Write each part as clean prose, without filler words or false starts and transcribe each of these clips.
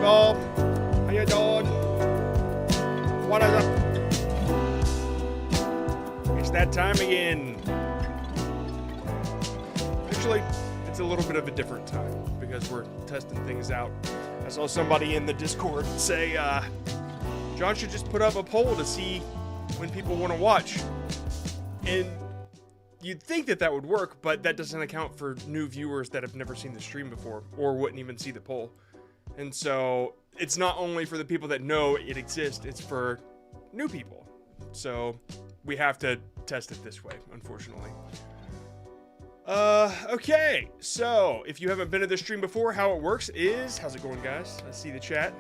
Bob. How you doing? What is it? It's that time again. actually, it's a little bit of a different time because we're testing things out. I saw somebody in the Discord say, John should just put up a poll to see when people want to watch. And you'd think that would work, but that doesn't account for new viewers that have never seen the stream before or wouldn't even see the poll. And so it's not only for the people that know it exists, it's for new people. So we have to test it this way, unfortunately. Okay, so if you haven't been to this stream before, how it works is, how's it going, guys? Let's see the chat.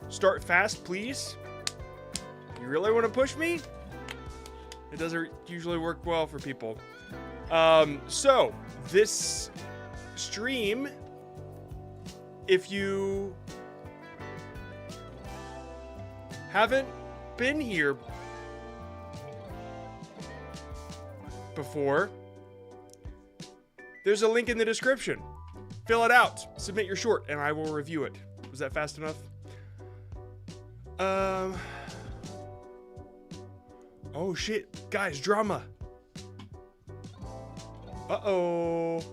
Start fast, please. You really want to push me? It doesn't usually work well for people. So this stream, if you haven't been here before, there's a link in the description. Fill it out, submit your short, and I will review it. Was that fast enough? Oh shit, guys, drama. Uh-oh.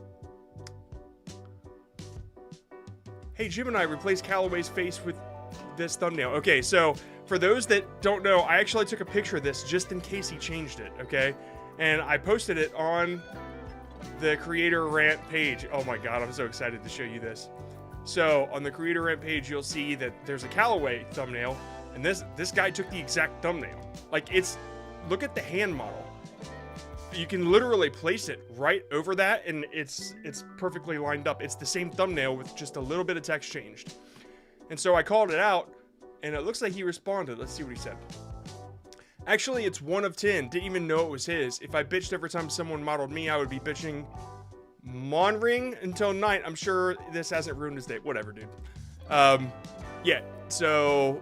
Hey, Gemini, replace Callaway's face with this thumbnail. Okay, so for those that don't know, I actually took a picture of this just in case he changed it, okay? And I posted it on the Creator Rant page. Oh my god, I'm so excited to show you this. So on the Creator Rant page, you'll see that there's a Callaway thumbnail, and this guy took the exact thumbnail. Like, it's, look at the hand model. You can literally place it right over that, and it's perfectly lined up. It's the same thumbnail with just a little bit of text changed. And so I called it out, and it looks like he responded. Let's see what he said. Actually, it's 1 of 10. Didn't even know it was his. If I bitched every time someone modeled me, I would be bitching Monring until night. I'm sure this hasn't ruined his day. Whatever, dude. Yeah, so,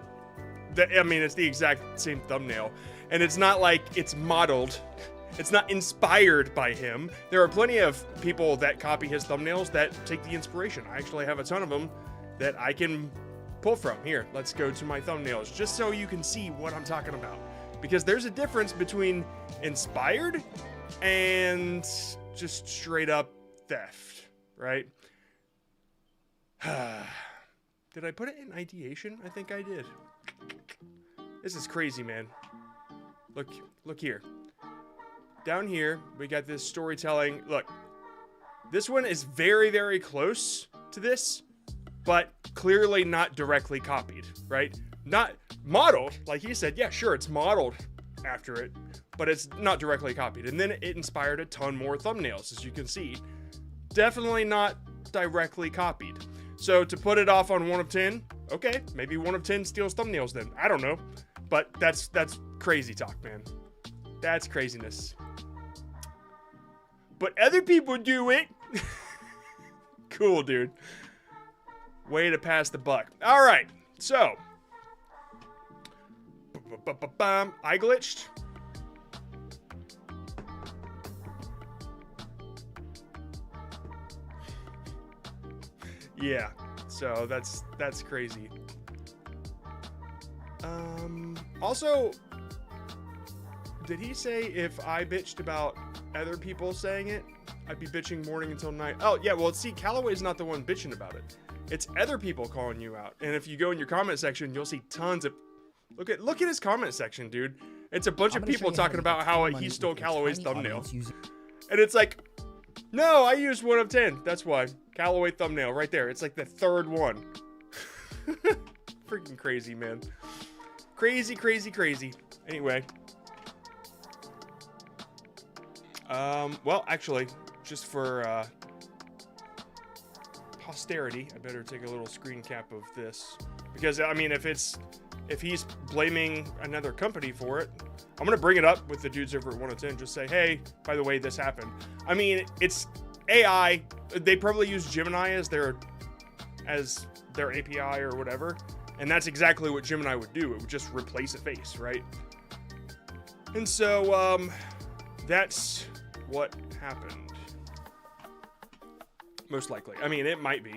I mean, it's the exact same thumbnail. And it's not like it's modeled. It's not inspired by him. There are plenty of people that copy his thumbnails that take the inspiration. I actually have a ton of them that I can pull from. Here, let's go to my thumbnails, just so you can see what I'm talking about. Because there's a difference between inspired and just straight up theft, right? Did I put it in ideation? I think I did. This is crazy, man. Look here. Down here, we got this storytelling. Look, this one is very, very close to this, but clearly not directly copied, right? Not modeled, like he said. Yeah, sure, it's modeled after it, but it's not directly copied. And then it inspired a ton more thumbnails, as you can see. Definitely not directly copied. So to put it off on 1 of 10, okay, maybe 1 of 10 steals thumbnails then. I don't know, but that's crazy talk, man. That's craziness. But other people do it. Cool, dude. Way to pass the buck. All right, so. I glitched. Yeah, so that's crazy. Also, did he say if I bitched about other people saying it, I'd be bitching morning until night? Oh, yeah, well, see, Callaway's not the one bitching about it. It's other people calling you out. And if you go in your comment section, you'll see tons of... Look at his comment section, dude. It's a bunch of people talking about how he stole Callaway's thumbnail. And it's like, no, I used 1 of 10. That's why. Callaway thumbnail right there. It's like the 3rd one. Freaking crazy, man. Crazy, crazy, crazy. Anyway. Well, actually, just for posterity, I better take a little screen cap of this. Because, I mean, if he's blaming another company for it, I'm going to bring it up with the dudes over at 1 of 10. Just say, hey, by the way, this happened. I mean, it's AI. They probably use Gemini as their API or whatever. And that's exactly what Gemini would do. It would just replace a face, right? And so, that's what happened. Most likely. I mean, it might be.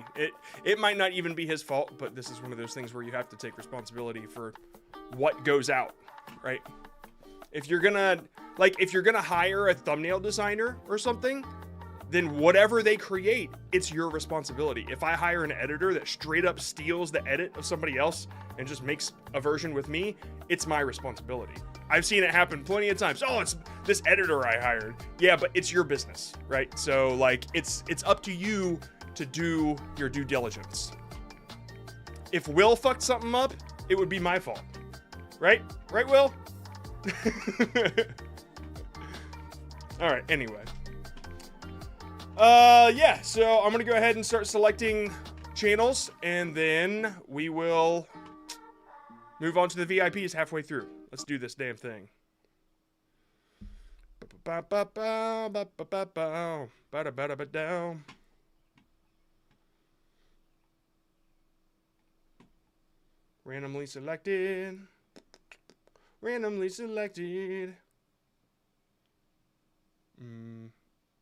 It might not even be his fault, but this is one of those things where you have to take responsibility for what goes out, right? If you're gonna hire a thumbnail designer or something, then whatever they create, it's your responsibility. If I hire an editor that straight up steals the edit of somebody else and just makes a version with me, it's my responsibility. I've seen it happen plenty of times. Oh, it's this editor I hired. Yeah, but it's your business, right? So like, it's up to you to do your due diligence. If Will fucked something up, it would be my fault. Right? Right, Will? Alright, anyway. Yeah, so I'm gonna go ahead and start selecting channels, and then we will move on to the VIPs halfway through. Let's do this damn thing. Randomly selected. Randomly selected.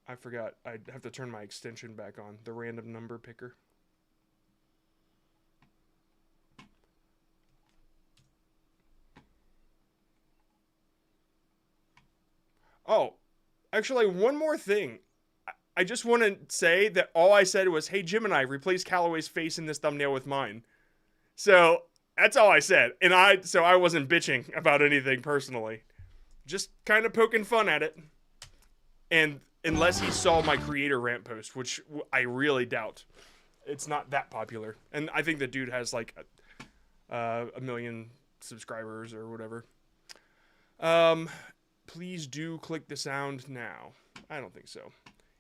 I forgot. I have to turn my extension back on. The random number picker. Oh, actually, one more thing. I just want to say that all I said was, hey, Gemini, replace Callaway's face in this thumbnail with mine. So that's all I said. And I wasn't bitching about anything personally. Just kind of poking fun at it. And unless he saw my creator rant post, which I really doubt. It's not that popular. And I think the dude has like a million subscribers or whatever. Please do click the sound now. I don't think so.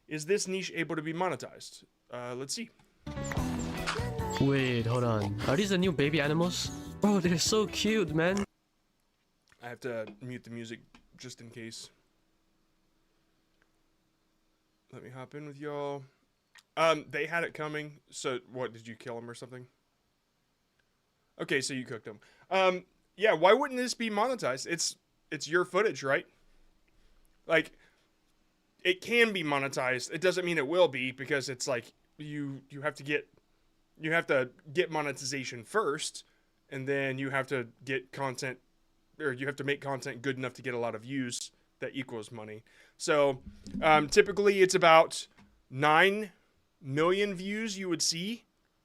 Is this niche able to be monetized? Let's see. Wait, hold on. Are these the new baby animals? Oh, they're so cute, man. I have to mute the music just in case. Let me hop in with y'all. They had it coming. So, what, did you kill them or something? Okay, so you cooked them. Yeah, why wouldn't this be monetized? It's your footage, right? Like, it can be monetized. It doesn't mean it will be, because it's like you have to get monetization first, and then you have to get content, or you have to make content good enough to get a lot of views that equals money. So typically it's about 9 million views you would see,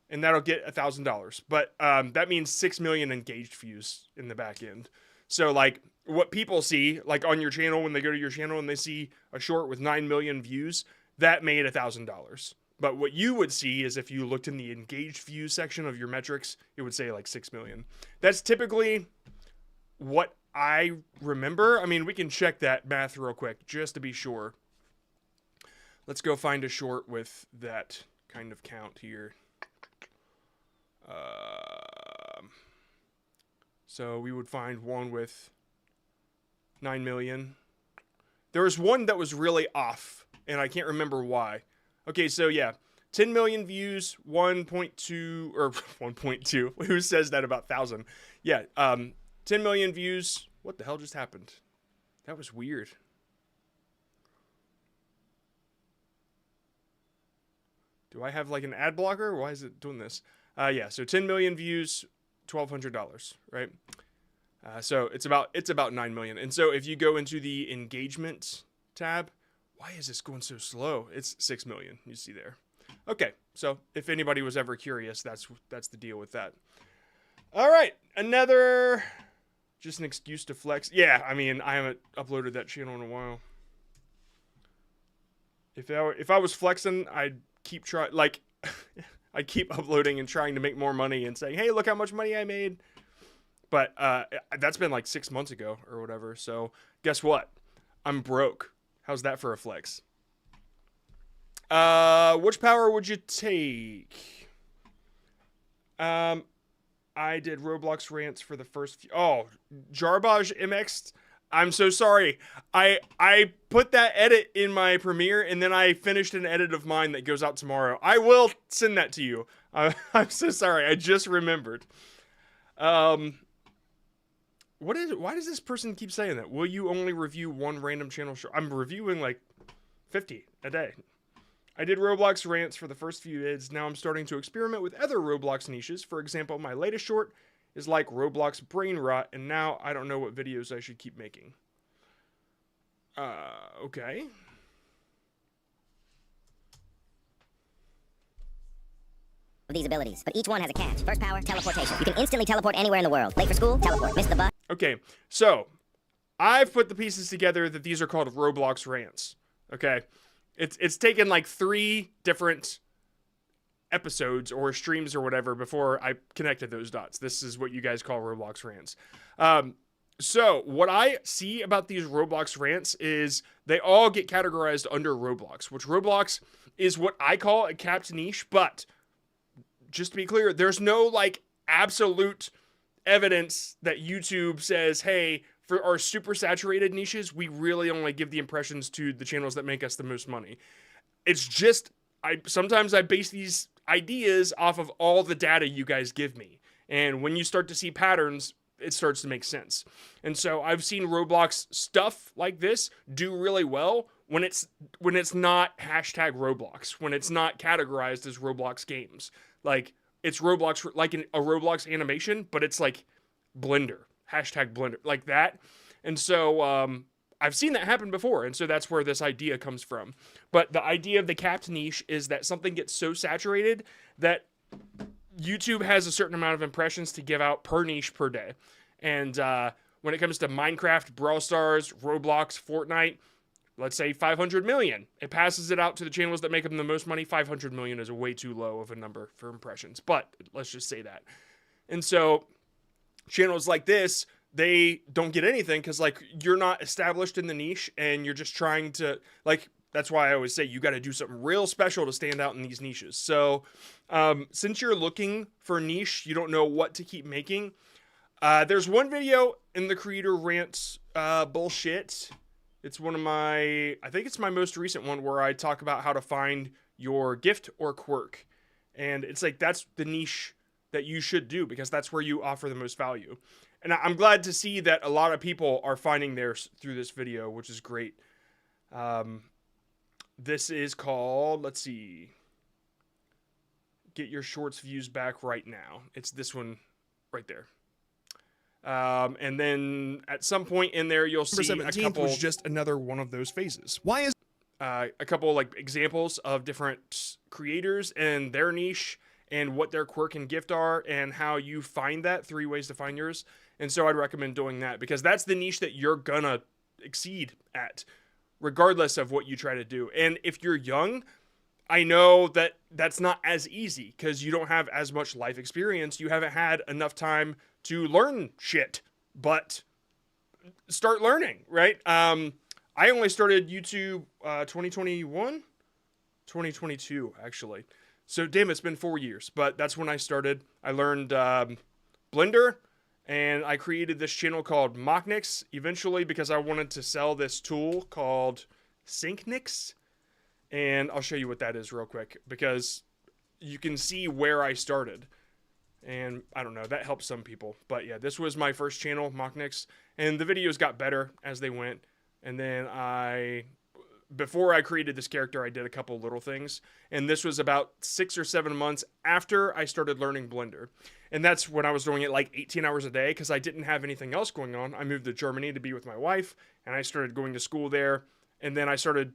and that'll get $1,000. But that means 6 million engaged views in the back end. So like what people see, like on your channel, when they go to your channel and they see a short with 9 million views, that made $1,000. But what you would see is if you looked in the engaged views section of your metrics, it would say like 6 million. That's typically what I remember. I mean, we can check that math real quick just to be sure. Let's go find a short with that kind of count here. So we would find one with 9 million. There was one that was really off, and I can't remember why. Okay, so yeah, 10 million views, 1.2, or 1.2. Who says that about 1,000? Yeah, 10 million views. What the hell just happened? That was weird. Do I have like an ad blocker? Why is it doing this? Yeah, so 10 million views, $1,200, right? So it's about 9 million. And so if you go into the engagement tab, why is this going so slow? It's 6 million, you see there. Okay, so if anybody was ever curious, that's the deal with that. All right, another, just an excuse to flex. Yeah, I mean, I haven't uploaded that channel in a while. If I was flexing, I'd keep trying, like, I'd keep uploading and trying to make more money and saying, hey, look how much money I made. But that's been like 6 months ago or whatever. So guess what? I'm broke. How's that for a flex? Which power would you take? I did Roblox rants for the first few. Oh, Jarbage MX. I'm so sorry. I put that edit in my Premiere, and then I finished an edit of mine that goes out tomorrow. I will send that to you. I'm so sorry. I just remembered. Why does this person keep saying that? Will you only review one random channel show? I'm reviewing like 50 a day. I did Roblox rants for the first few vids. Now I'm starting to experiment with other Roblox niches. For example, my latest short is like Roblox brain rot, and now I don't know what videos I should keep making. Okay. of these abilities, but each one has a catch. First power, teleportation. You can instantly teleport anywhere in the world. Late for school, teleport. Miss the bus. Okay, so I've put the pieces together that these are called Roblox rants. Okay, it's taken like 3 different episodes or streams or whatever before I connected those dots. This is what you guys call Roblox rants. So what I see about these Roblox rants is they all get categorized under Roblox, which Roblox is what I call a capped niche. But just to be clear, there's no like absolute evidence that YouTube says, hey, for our super saturated niches, we really only give the impressions to the channels that make us the most money. It's just, sometimes I base these ideas off of all the data you guys give me. And when you start to see patterns, it starts to make sense. And so I've seen Roblox stuff like this do really well when it's not hashtag Roblox, when it's not categorized as Roblox games. Like it's Roblox, like a Roblox animation, but it's like Blender, hashtag Blender, like that. And so I've seen that happen before, and so that's where this idea comes from. But the idea of the capped niche is that something gets so saturated that YouTube has a certain amount of impressions to give out per niche per day. And when it comes to Minecraft, Brawl Stars, Roblox, Fortnite, let's say 500 million. It passes it out to the channels that make them the most money. 500 million is a way too low of a number for impressions, but let's just say that. And so channels like this, they don't get anything because like you're not established in the niche and you're just trying to like, that's why I always say you got to do something real special to stand out in these niches. So since you're looking for a niche, you don't know what to keep making. There's one video in the creator rants bullshit. It's one of my, I think it's my most recent one where I talk about how to find your gift or quirk. And it's like, that's the niche that you should do because that's where you offer the most value. And I'm glad to see that a lot of people are finding theirs through this video, which is great. This is called, let's see, get your shorts views back right now. It's this one right there. And then at some point in there, you'll see a couple, was just another one of those phases. Why is a couple like examples of different creators and their niche and what their quirk and gift are and how you find that, 3 ways to find yours. And so I'd recommend doing that because that's the niche that you're gonna exceed at, regardless of what you try to do. And if you're young, I know that that's not as easy because you don't have as much life experience. You haven't had enough time to learn shit, but start learning, right? I only started YouTube 2022, actually. So damn, it's been 4 years, but that's when I started. I learned Blender, and I created this channel called Mocknix eventually because I wanted to sell this tool called Syncnix. And I'll show you what that is real quick because you can see where I started. And I don't know, that helps some people. But yeah, this was my first channel, Mocknix. And the videos got better as they went. And then before I created this character, I did a couple little things. And this was about 6 or 7 months after I started learning Blender. And that's when I was doing it like 18 hours a day because I didn't have anything else going on. I moved to Germany to be with my wife. And I started going to school there. And then I started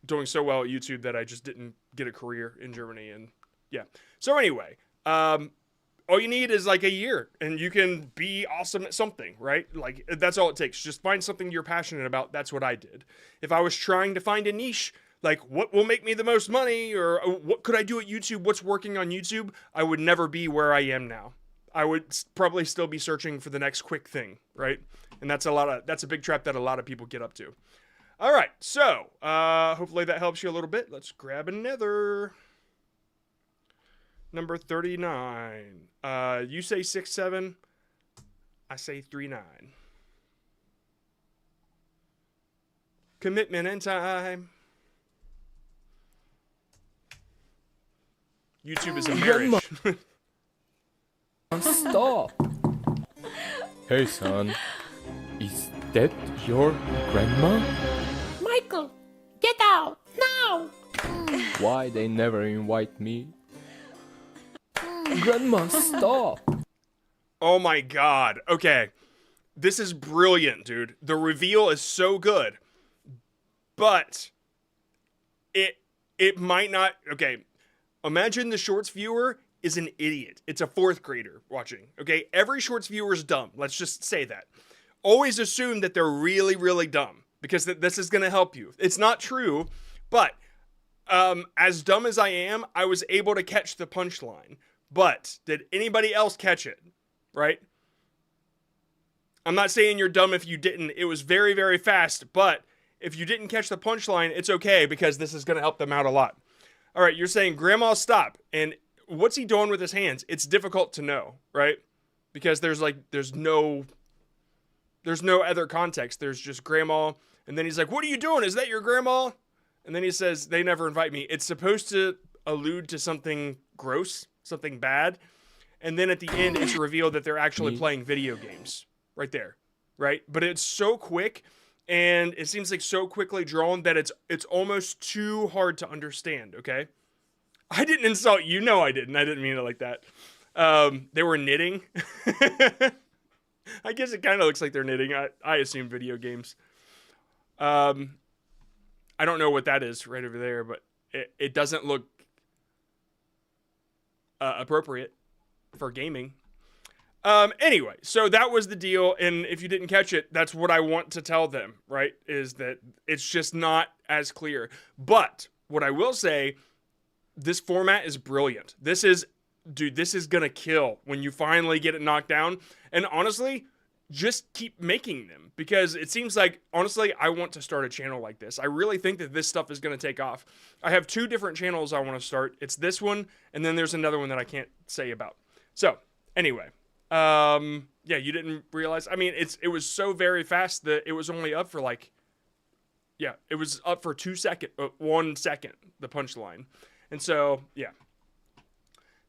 doing so well at YouTube that I just didn't get a career in Germany. And yeah. So anyway, all you need is like a year and you can be awesome at something, right? Like that's all it takes. Just find something you're passionate about. That's what I did. If I was trying to find a niche, like what will make me the most money or what could I do at YouTube? What's working on YouTube? I would never be where I am now. I would probably still be searching for the next quick thing, right? And that's a big trap that a lot of people get up to. All right. So, hopefully that helps you a little bit. Let's grab another. Number 39. You say 6'7". I say 3'9". Commitment and time. YouTube is a marriage. Stop. Hey son, is that your grandma? Michael, get out now! Why they never invite me? Grandma, stop! Oh my god. Okay. This is brilliant, dude. The reveal is so good. But it might not. Okay. Imagine the shorts viewer is an idiot. It's a 4th grader watching, okay? Every shorts viewer is dumb. Let's just say that. Always assume that they're really, really dumb because this is going to help you. It's not true, but as dumb as I am, I was able to catch the punchline. But did anybody else catch it? Right? I'm not saying you're dumb if you didn't. It was very, very fast, but if you didn't catch the punchline, it's okay because this is going to help them out a lot. All right, you're saying, Grandma, stop. And what's he doing with his hands? It's difficult to know, right? Because there's no other context. There's just Grandma. And then he's like, what are you doing? Is that your grandma? And then he says, they never invite me. It's supposed to allude to something gross, something bad. And then at the end, it's revealed that they're actually playing video games right there, right? But it's so quick and it seems like so quickly drawn that it's almost too hard to understand, okay? I didn't insult you. No, I didn't. I didn't mean it like that. They were knitting. I guess it kind of looks like they're knitting. I assume video games. I don't know what that is right over there, but it doesn't look appropriate for gaming. Anyway, so that was the deal, and if you didn't catch it, that's what I want to tell them, right? Is that it's just not as clear. But what I will say, this format is brilliant. This is gonna kill when you finally get it knocked down. And honestly, just keep making them, because it seems like, honestly, I want to start a channel like this. I really think that this stuff is going to take off. I have 2 different channels I want to start. It's this one, and then there's another one that I can't say about. So, anyway, yeah, you didn't realize. I mean, it was so very fast that it was only up for it was up for 1 second, the punchline. And so, yeah.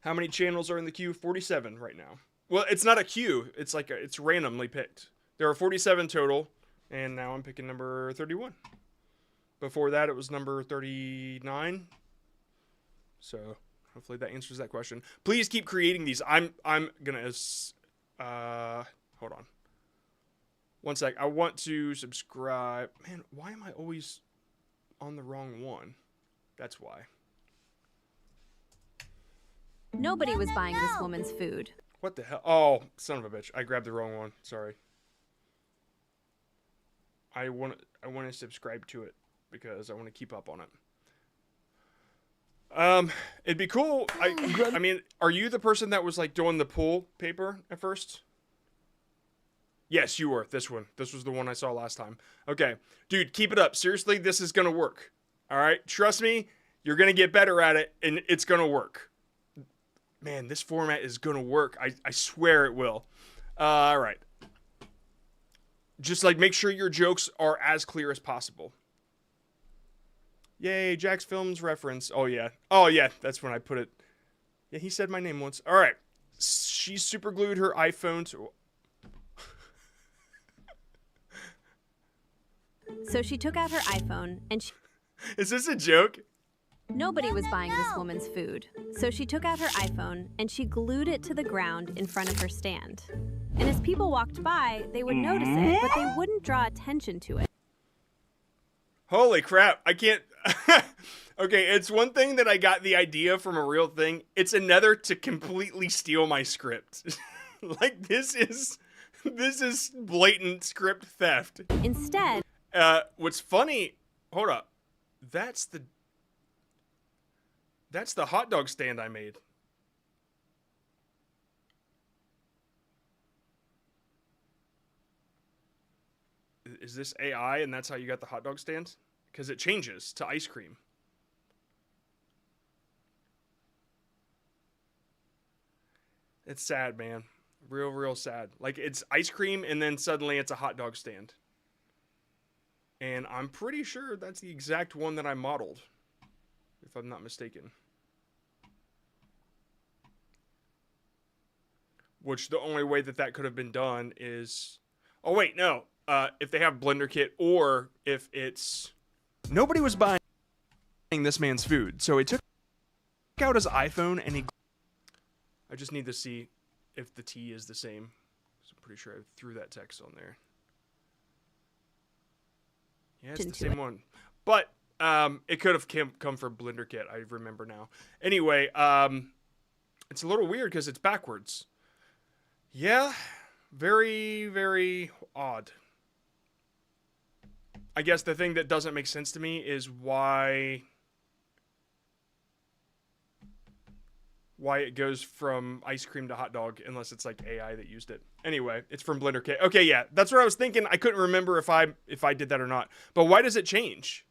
How many channels are in the queue? 47 right now. Well, it's not a queue. It's like it's randomly picked. There are 47 total, and now I'm picking number 31. Before that, it was number 39. So hopefully that answers that question. Please keep creating these. I'm gonna hold on. One sec. I want to subscribe. Man, why am I always on the wrong one? That's why. Nobody was buying this woman's food. What the hell? Oh, son of a bitch. I grabbed the wrong one. Sorry. I want to subscribe to it because I want to keep up on it. It'd be cool. I mean, are you the person that was like doing the pool paper at first? Yes, you were. This one. This was the one I saw last time. Okay. Dude, keep it up. Seriously, this is going to work. All right? Trust me, you're going to get better at it, and it's going to work. Man, this format is going to work. I swear it will. All right. Just like make sure your jokes are as clear as possible. Yay, Jack's Films reference. Oh, yeah. Oh, yeah. That's when I put it. Yeah, he said my name once. All right. She super glued her iPhone to... So she took out her iPhone and she... Is this a joke? Nobody was buying this woman's food. So she took out her iPhone and she glued it to the ground in front of her stand. And as people walked by, they would notice it, but they wouldn't draw attention to it. Holy crap. I can't... Okay, it's one thing that I got the idea from a real thing. It's another to completely steal my script. Like, this is blatant script theft. Instead... What's funny... Hold up. That's the hot dog stand I made. Is this AI and that's how you got the hot dog stand? Because it changes to ice cream. It's sad, man. Real sad. Like, it's ice cream and then suddenly it's a hot dog stand. And I'm pretty sure that's the exact one that I modeled, if I'm not mistaken. Which the only way that could have been done is... Oh, wait, no. If they have Blender Kit or if it's... Nobody was buying this man's food. So he took out his iPhone and he... I just need to see if the T is the same. So I'm pretty sure I threw that text on there. Yeah, it's the same one. But it could have come from Blender Kit. I remember now. Anyway, It's a little weird because it's backwards. Yeah, very, very odd. I guess the thing that doesn't make sense to me is why it goes from ice cream to hot dog, unless it's like AI that used it. Anyway, it's from Blender K. Okay, yeah, that's what I was thinking. I couldn't remember if I did that or not. But why does it change?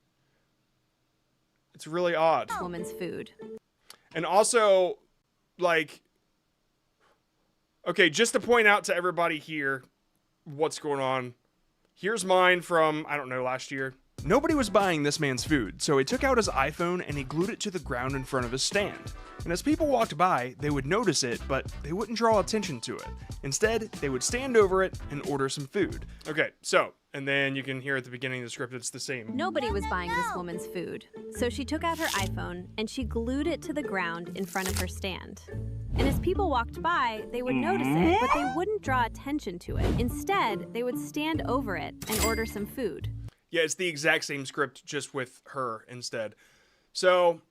It's really odd. Woman's food. And also, like, okay, just to point out to everybody here what's going on. Here's mine from, I don't know, last year. Nobody was buying this man's food, so he took out his iPhone and he glued it to the ground in front of his stand. And as people walked by, they would notice it, but they wouldn't draw attention to it. Instead, they would stand over it and order some food. Okay, so, and then you can hear at the beginning of the script, it's the same. Nobody was buying this woman's food, so she took out her iPhone and she glued it to the ground in front of her stand. And as people walked by, they would notice it, but they wouldn't draw attention to it. Instead, they would stand over it and order some food. Yeah, it's the exact same script, just with her instead. So,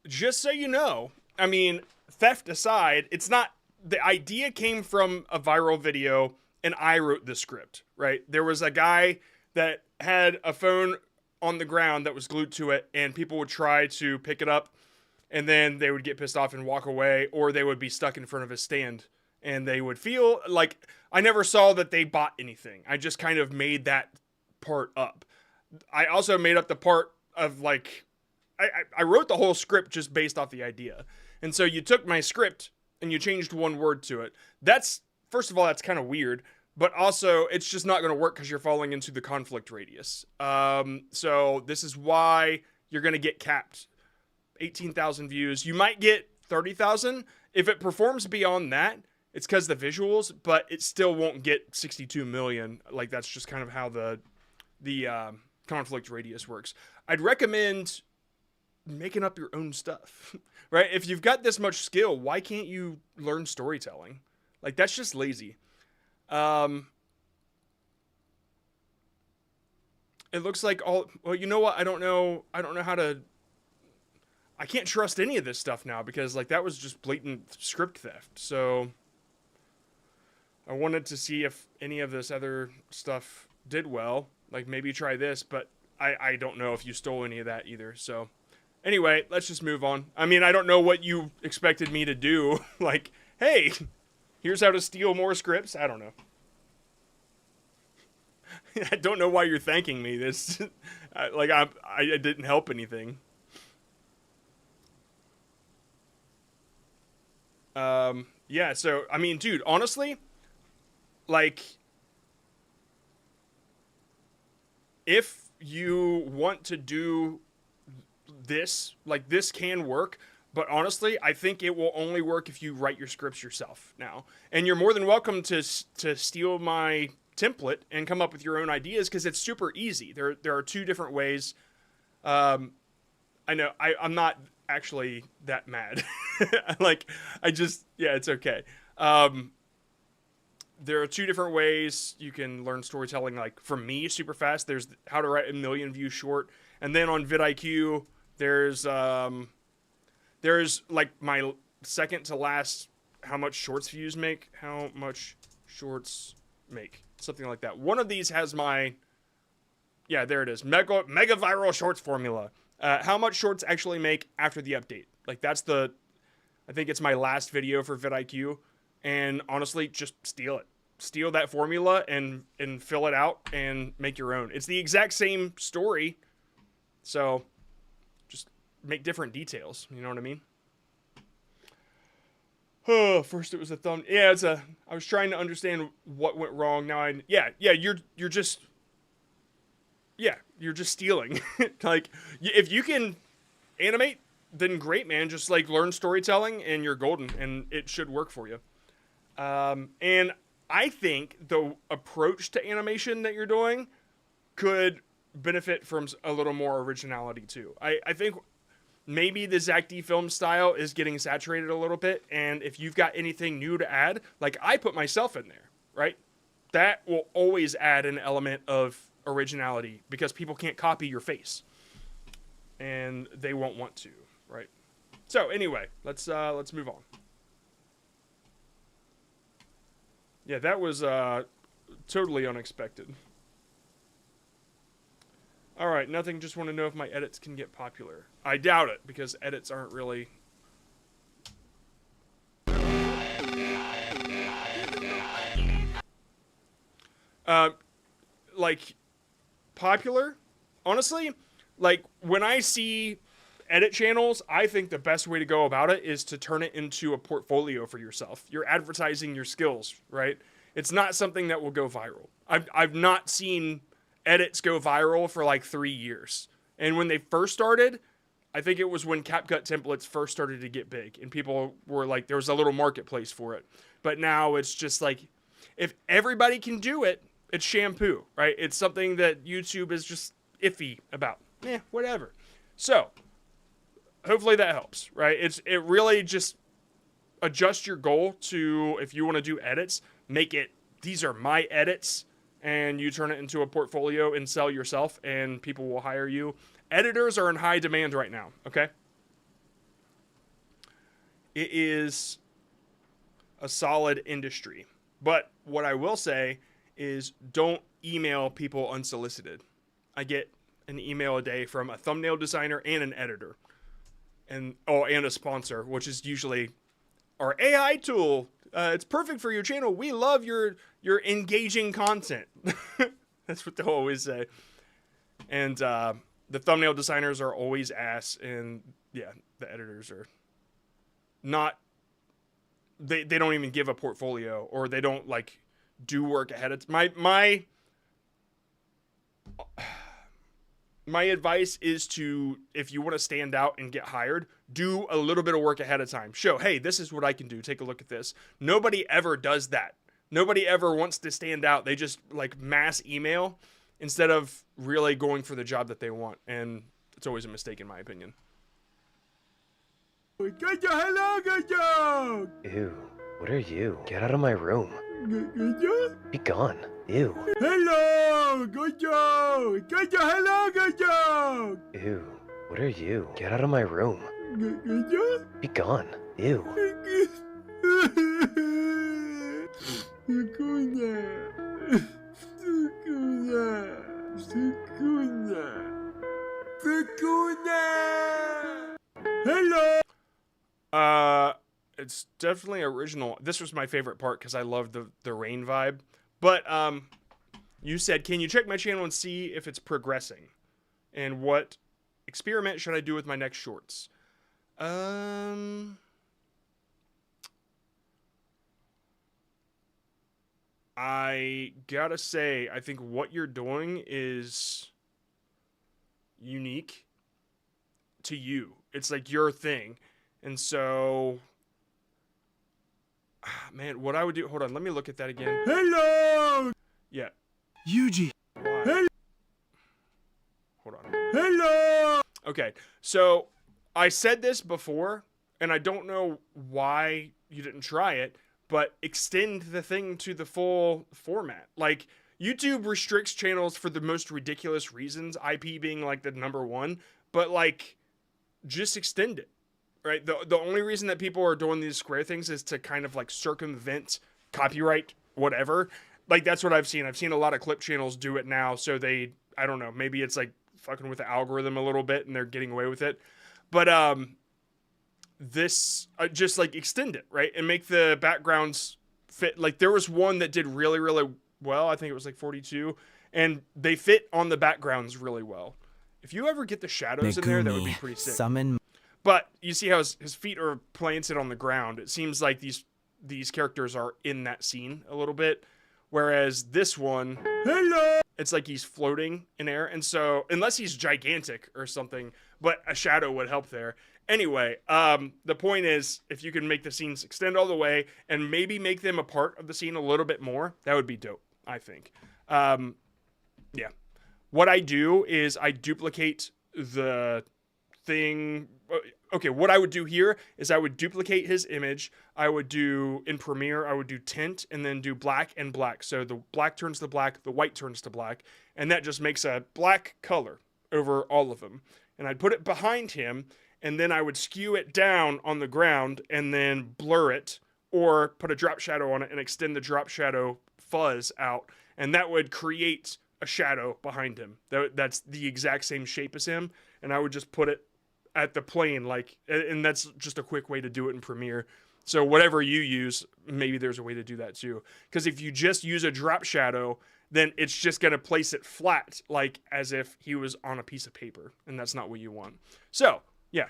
just so you know, I mean, theft aside, it's not, the idea came from a viral video, and I wrote the script, right? There was a guy that had a phone on the ground that was glued to it, and people would try to pick it up, and then they would get pissed off and walk away, or they would be stuck in front of his stand, and they would feel like, I never saw that they bought anything. I just kind of made that part up. I also made up the part of, like, I wrote the whole script just based off the idea. And so you took my script and you changed one word to it. That's, first of all, that's kind of weird, but also it's just not going to work because you're falling into the conflict radius. So this is why you're going to get capped. 18,000 views. You might get 30,000. If it performs beyond that, it's because the visuals, but it still won't get 62 million. Like, that's just kind of how the conflict radius works. I'd recommend making up your own stuff, right? If you've got this much skill, why can't you learn storytelling? Like, that's just lazy. It looks like well, you know what? I don't know how to, I can't trust any of this stuff now because, like, that was just blatant script theft. So I wanted to see if any of this other stuff did well. Like, maybe try this, but I don't know if you stole any of that either. So anyway, let's just move on. I mean, I don't know what you expected me to do. Like, hey, here's how to steal more scripts. I don't know. I don't know why you're thanking me. This, like, I didn't help anything. Yeah, so, I mean, dude, honestly, like, if you want to do this, like, this can work, but honestly, I think it will only work if you write your scripts yourself now. And you're more than welcome to steal my template and come up with your own ideas, because it's super easy. There are two different ways. I know, I'm not actually that mad. Like, yeah, it's okay. There are two different ways you can learn storytelling, like, from me, super fast. There's how to write a 1 million view short. And then on vidIQ, there's like my second to last, how much shorts views make, how much shorts make, something like that. One of these has my, yeah, there it is, mega viral shorts formula. How much shorts actually make after the update. Like, that's I think it's my last video for vidIQ. And honestly, just steal it. Steal that formula and fill it out and make your own. It's the exact same story. So just make different details. You know what I mean? Oh, first it was a thumb. Yeah, I was trying to understand what went wrong. Now you're just stealing. Like, if you can animate, then great, man. Just, like, learn storytelling and you're golden, and it should work for you. And I think the approach to animation that you're doing could benefit from a little more originality too. I think maybe the Zach D film style is getting saturated a little bit, and if you've got anything new to add, like, I put myself in there, right? That will always add an element of originality, because people can't copy your face, and they won't want to, right? So anyway, let's move on. Yeah, that was totally unexpected. All right, nothing. Just want to know if my edits can get popular. I doubt it because edits aren't really. Like popular, honestly. Like when I see edit channels, I think the best way to go about it is to turn it into a portfolio for yourself. You're advertising your skills, right? It's not something that will go viral. I've not seen edits go viral for like 3 years. And when they first started, I think it was when CapCut templates first started to get big and people were like, there was a little marketplace for it. But now it's just like, if everybody can do it, it's shampoo, right? It's something that YouTube is just iffy about. Whatever. So, hopefully that helps, right? It really just adjust your goal to, if you want to do edits, make it, these are my edits, and you turn it into a portfolio and sell yourself, and people will hire you. Editors are in high demand right now, okay? It is a solid industry. But what I will say is don't email people unsolicited. I get an email a day from a thumbnail designer and an editor. And a sponsor, which is usually our AI tool. It's perfect for your channel. We love your engaging content. That's what they'll always say. And the thumbnail designers are always ass, and yeah, the editors are not. They don't even give a portfolio, or they don't like do work ahead of My advice is to, if you want to stand out and get hired, do a little bit of work ahead of time. Show, hey, this is what I can do. Take a look at this. Nobody ever does that. Nobody ever wants to stand out. They just like mass email instead of really going for the job that they want. And it's always a mistake in my opinion. Ew, what are you? Get out of my room. Be gone. Ew. Hello, Gojo! Gojo, hello, Gojo! Ew, what are you? Get out of my room. Gojo? Be gone. Ew. Sukuna. Sukuna. Sukuna. Sukuna! Hello! It's definitely original. This was my favorite part because I love the rain vibe. But you said, can you check my channel and see if it's progressing? And what experiment should I do with my next shorts? I gotta say, I think what you're doing is unique to you. It's like your thing. And so, man, what I would do, hold on, let me look at that again. Hello! Yeah. Yuji. Why? Hold on. Hello! Okay, so I said this before, and I don't know why you didn't try it, but extend the thing to the full format. Like, YouTube restricts channels for the most ridiculous reasons, IP being like the #1, but like, just extend it. Right, the only reason that people are doing these square things is to kind of like circumvent copyright, whatever. Like that's what I've seen. I've seen a lot of clip channels do it now, so they, I don't know, maybe it's like fucking with the algorithm a little bit and they're getting away with it. But this just like extend it, right, and make the backgrounds fit. Like there was one that did really, really well. I think it was like 42, and they fit on the backgrounds really well. If you ever get the shadows in there, that would be pretty sick. Summon. But you see how his feet are planted on the ground. It seems like these characters are in that scene a little bit. Whereas this one, Hello! It's like he's floating in air. And so, unless he's gigantic or something, but a shadow would help there. Anyway, the point is, if you can make the scenes extend all the way and maybe make them a part of the scene a little bit more, that would be dope, I think. Yeah. What I do is I duplicate the thing. Okay, what I would do here is I would duplicate his image. I would do, in Premiere, I would do tint and then do black and black. So the black turns to black, the white turns to black, and that just makes a black color over all of them. And I'd put it behind him, and then I would skew it down on the ground and then blur it, or put a drop shadow on it and extend the drop shadow fuzz out, and that would create a shadow behind him. That's the exact same shape as him, and I would just put it at the plane, like, and that's just a quick way to do it in Premiere. So whatever you use, maybe there's a way to do that too. Because if you just use a drop shadow, then it's just going to place it flat, like as if he was on a piece of paper, and that's not what you want. So, yeah.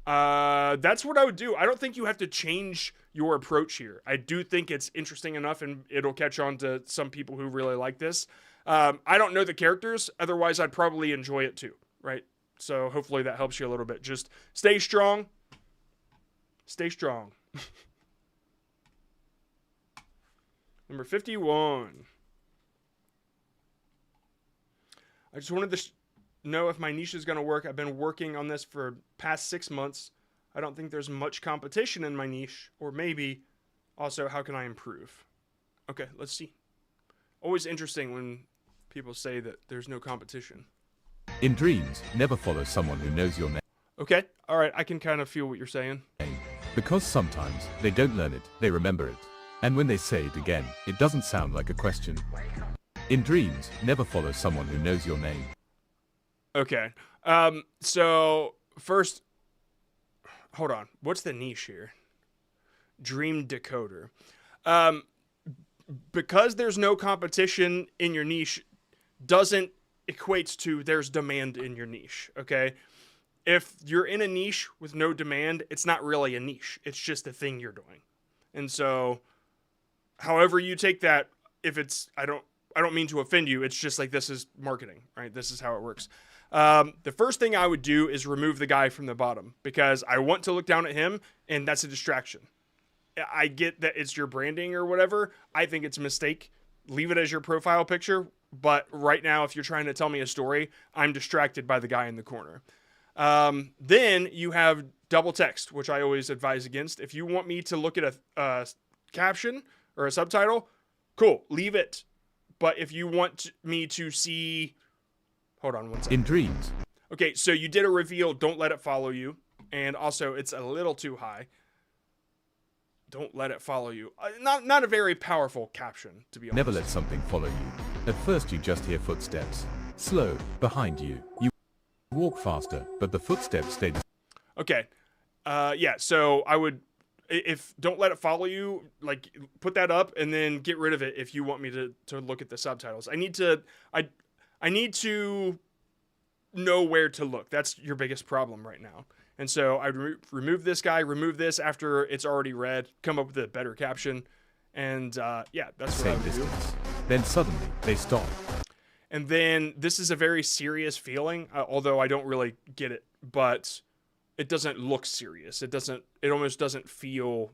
That's what I would do. I don't think you have to change your approach here. I do think it's interesting enough, and it'll catch on to some people who really like this. I don't know the characters, otherwise I'd probably enjoy it too, right? So hopefully that helps you a little bit. Just stay strong. Stay strong. Number 51. I just wanted to know if my niche is going to work. I've been working on this for past 6 months. I don't think there's much competition in my niche, or maybe also how can I improve? Okay, let's see. Always interesting when people say that there's no competition. In dreams, never follow someone who knows your name. Okay, all right, I can kind of feel what you're saying. Because sometimes they don't learn it, they remember it. And when they say it again, it doesn't sound like a question. In dreams, never follow someone who knows your name. Okay. So first, hold on. What's the niche here? Dream decoder. Because there's no competition in your niche doesn't equate to there's demand in your niche. Okay. If you're in a niche with no demand, it's not really a niche. It's just a thing you're doing. And so however you take that, if it's, I don't mean to offend you. It's just like, this is marketing, right? This is how it works. The first thing I would do is remove the guy from the bottom, because I want to look down at him, and that's a distraction. I get that it's your branding or whatever. I think it's a mistake. Leave it as your profile picture. But right now, if you're trying to tell me a story, I'm distracted by the guy in the corner. Then you have double text, which I always advise against. If you want me to look at a caption or a subtitle, cool, leave it. But if you want me to see... Hold on one second. In dreams. Okay, so you did a reveal. Don't let it follow you. And also, it's a little too high. Don't let it follow you. Not a very powerful caption, to be honest. Never let something follow you. At first you just hear footsteps. Slow, behind you. You walk faster, but the footsteps stay the same. Okay. Yeah, so I would... If don't let it follow you, like, put that up and then get rid of it if you want me to look at the subtitles. I need to know where to look. That's your biggest problem right now. And so I remove this guy, remove this after it's already read, come up with a better caption, and yeah, that's what I would do. Then suddenly they stop. And then this is a very serious feeling, although I don't really get it, but it doesn't look serious. It almost doesn't feel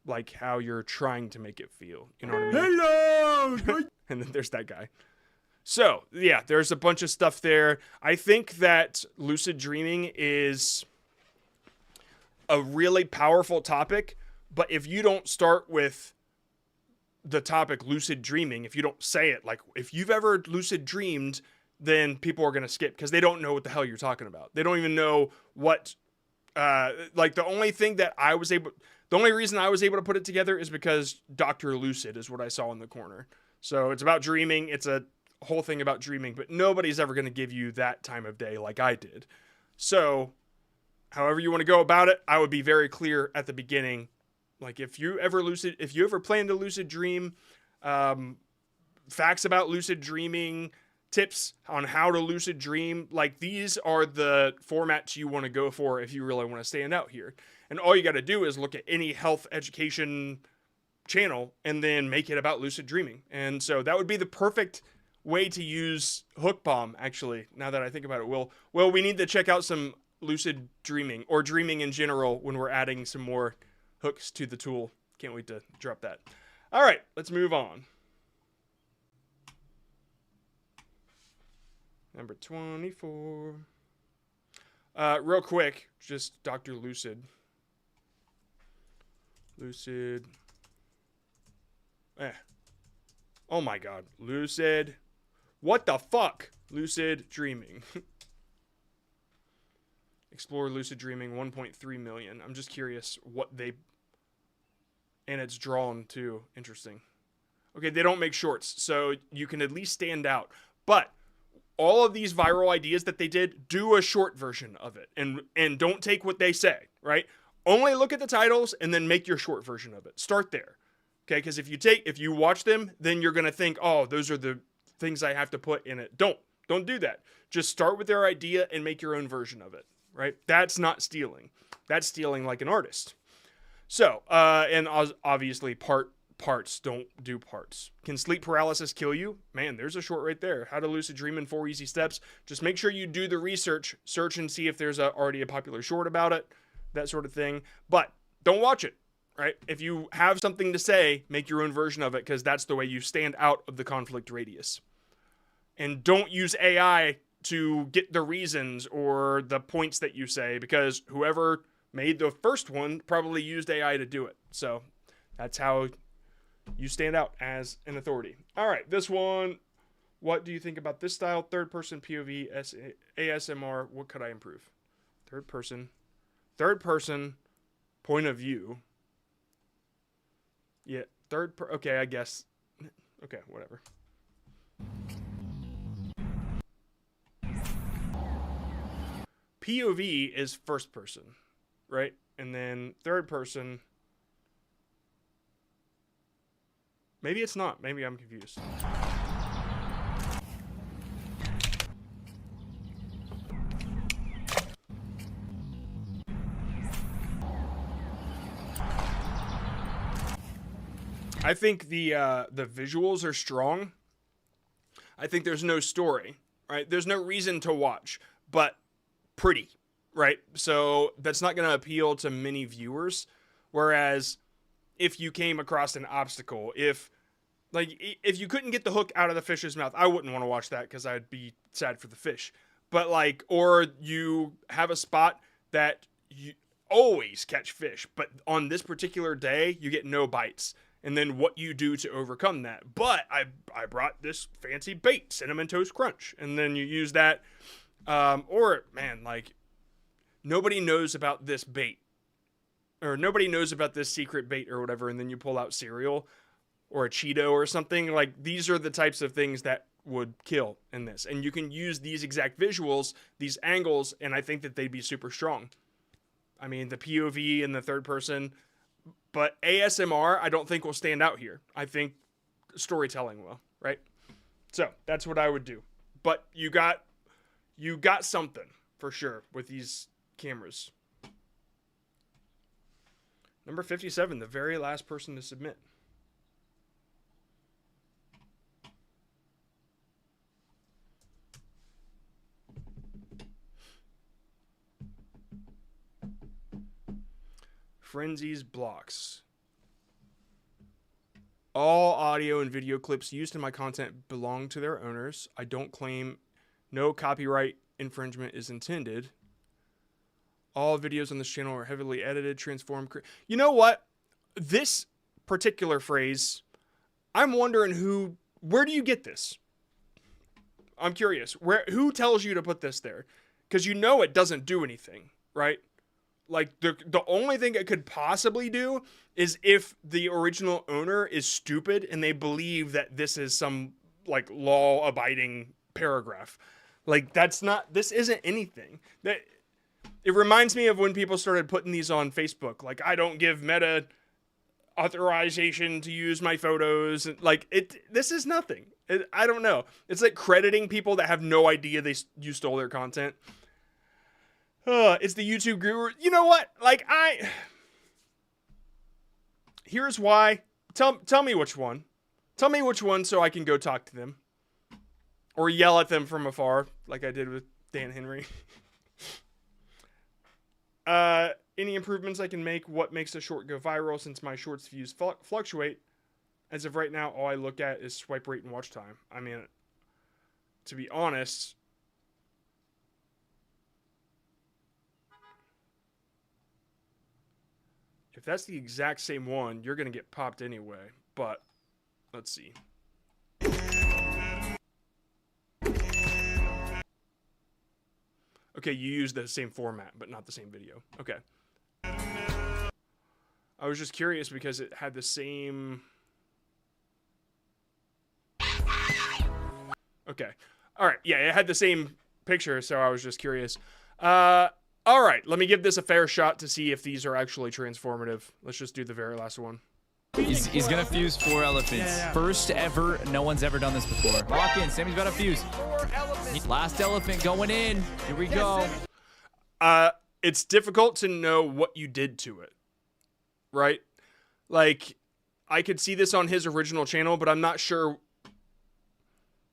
like how you're trying to make it feel. You know what I mean? Hello! And then there's that guy. So, yeah, there's a bunch of stuff there. I think that lucid dreaming is a really powerful topic, but if you don't start with the topic lucid dreaming, if you don't say it, like, if you've ever lucid dreamed, then people are going to skip because they don't know what the hell you're talking about. They don't even know what, like, the only reason I was able to put it together is because Dr. Lucid is what I saw in the corner. So it's about dreaming. It's a whole thing about dreaming, but nobody's ever going to give you that time of day like I did. So however you want to go about it, I would be very clear at the beginning. Like, if you ever plan to lucid dream, facts about lucid dreaming, tips on how to lucid dream, like, these are the formats you want to go for if you really want to stand out here. And all you got to do is look at any health education channel and then make it about lucid dreaming. And so that would be the perfect way to use Hook Bomb, actually, now that I think about it. Well, we need to check out some lucid dreaming, or dreaming in general, when we're adding some more hooks to the tool. Can't wait to drop that. All right, let's move on. Number 24. Real quick, just Dr. Lucid. Lucid. Oh my god. Lucid. What the fuck? Lucid dreaming. Explore lucid dreaming, 1.3 million. I'm just curious what they... And it's drawn too. Interesting. Okay, they don't make shorts, so you can at least stand out. But all of these viral ideas that they did, do a short version of it. And don't take what they say, right? Only look at the titles and then make your short version of it. Start there. Okay, because if you watch them, then you're going to think, oh, those are the things I have to put in it. Don't do that. Just start with their idea and make your own version of it, right? That's not stealing. That's stealing like an artist. So, and obviously parts, don't do parts. Can sleep paralysis kill you? Man, there's a short right there. How to lucid dream in 4 easy steps. Just make sure you do the research, search and see if there's already a popular short about it, that sort of thing. But don't watch it, right? If you have something to say, make your own version of it, because that's the way you stand out of the conflict radius. And don't use AI to get the reasons or the points that you say, because whoever made the first one probably used AI to do it. So that's how you stand out as an authority. All right, this one. What do you think about this style? Third person POV, ASMR. What could I improve? Third person point of view. Yeah, okay, I guess. Okay, whatever. POV is first person, right? And then third person. Maybe it's not. Maybe I'm confused. I think the visuals are strong. I think there's no story, right? There's no reason to watch, but pretty, right? So that's not going to appeal to many viewers. Whereas if you came across an obstacle, if you couldn't get the hook out of the fish's mouth, I wouldn't want to watch that because I'd be sad for the fish. But or you have a spot that you always catch fish, but on this particular day, you get no bites. And then what you do to overcome that. But I brought this fancy bait, Cinnamon Toast Crunch. And then you use that. Or, man, nobody knows about this bait. Or nobody knows about this secret bait or whatever. And then you pull out cereal or a Cheeto or something. These are the types of things that would kill in this. And you can use these exact visuals, these angles, and I think that they'd be super strong. I mean, the POV and the third person. But ASMR, I don't think will stand out here. I think storytelling will, right? So that's what I would do. But you got something for sure with these cameras. Number 57, the very last person to submit. Frenzy's blocks. All audio and video clips used in my content belong to their owners. I don't claim no copyright infringement is intended. All videos on this channel are heavily edited, transformed. You know what? This particular phrase, I'm wondering where do you get this? I'm curious. Who tells you to put this there? Because you know it doesn't do anything, right? The only thing it could possibly do is if the original owner is stupid and they believe that this is some law-abiding paragraph. This isn't anything. It reminds me of when people started putting these on Facebook. I don't give Meta authorization to use my photos. This is nothing. I don't know. It's like crediting people that have no idea you stole their content. It's the YouTube guru. You know what? Here's why. Tell me which one. Tell me which one so I can go talk to them. Or yell at them from afar, like I did with Dan Henry. Any improvements I can make? What makes a short go viral? Since my shorts views fluctuate, as of right now, all I look at is swipe rate and watch time. I mean, to be honest, if that's the exact same one, you're going to get popped anyway. But let's see. Okay, you used the same format, but not the same video. Okay. I was just curious because it had the same... Okay. All right. Yeah, it had the same picture, so I was just curious. All right. Let me give this a fair shot to see if these are actually transformative. Let's just do the very last one. He's gonna fuse 4 elephants. First ever. No one's ever done this before. Lock in. Sammy's about to fuse. Last elephant going in. Here we go. It's difficult to know what you did to it, right? Like, I could see this on his original channel, but I'm not sure.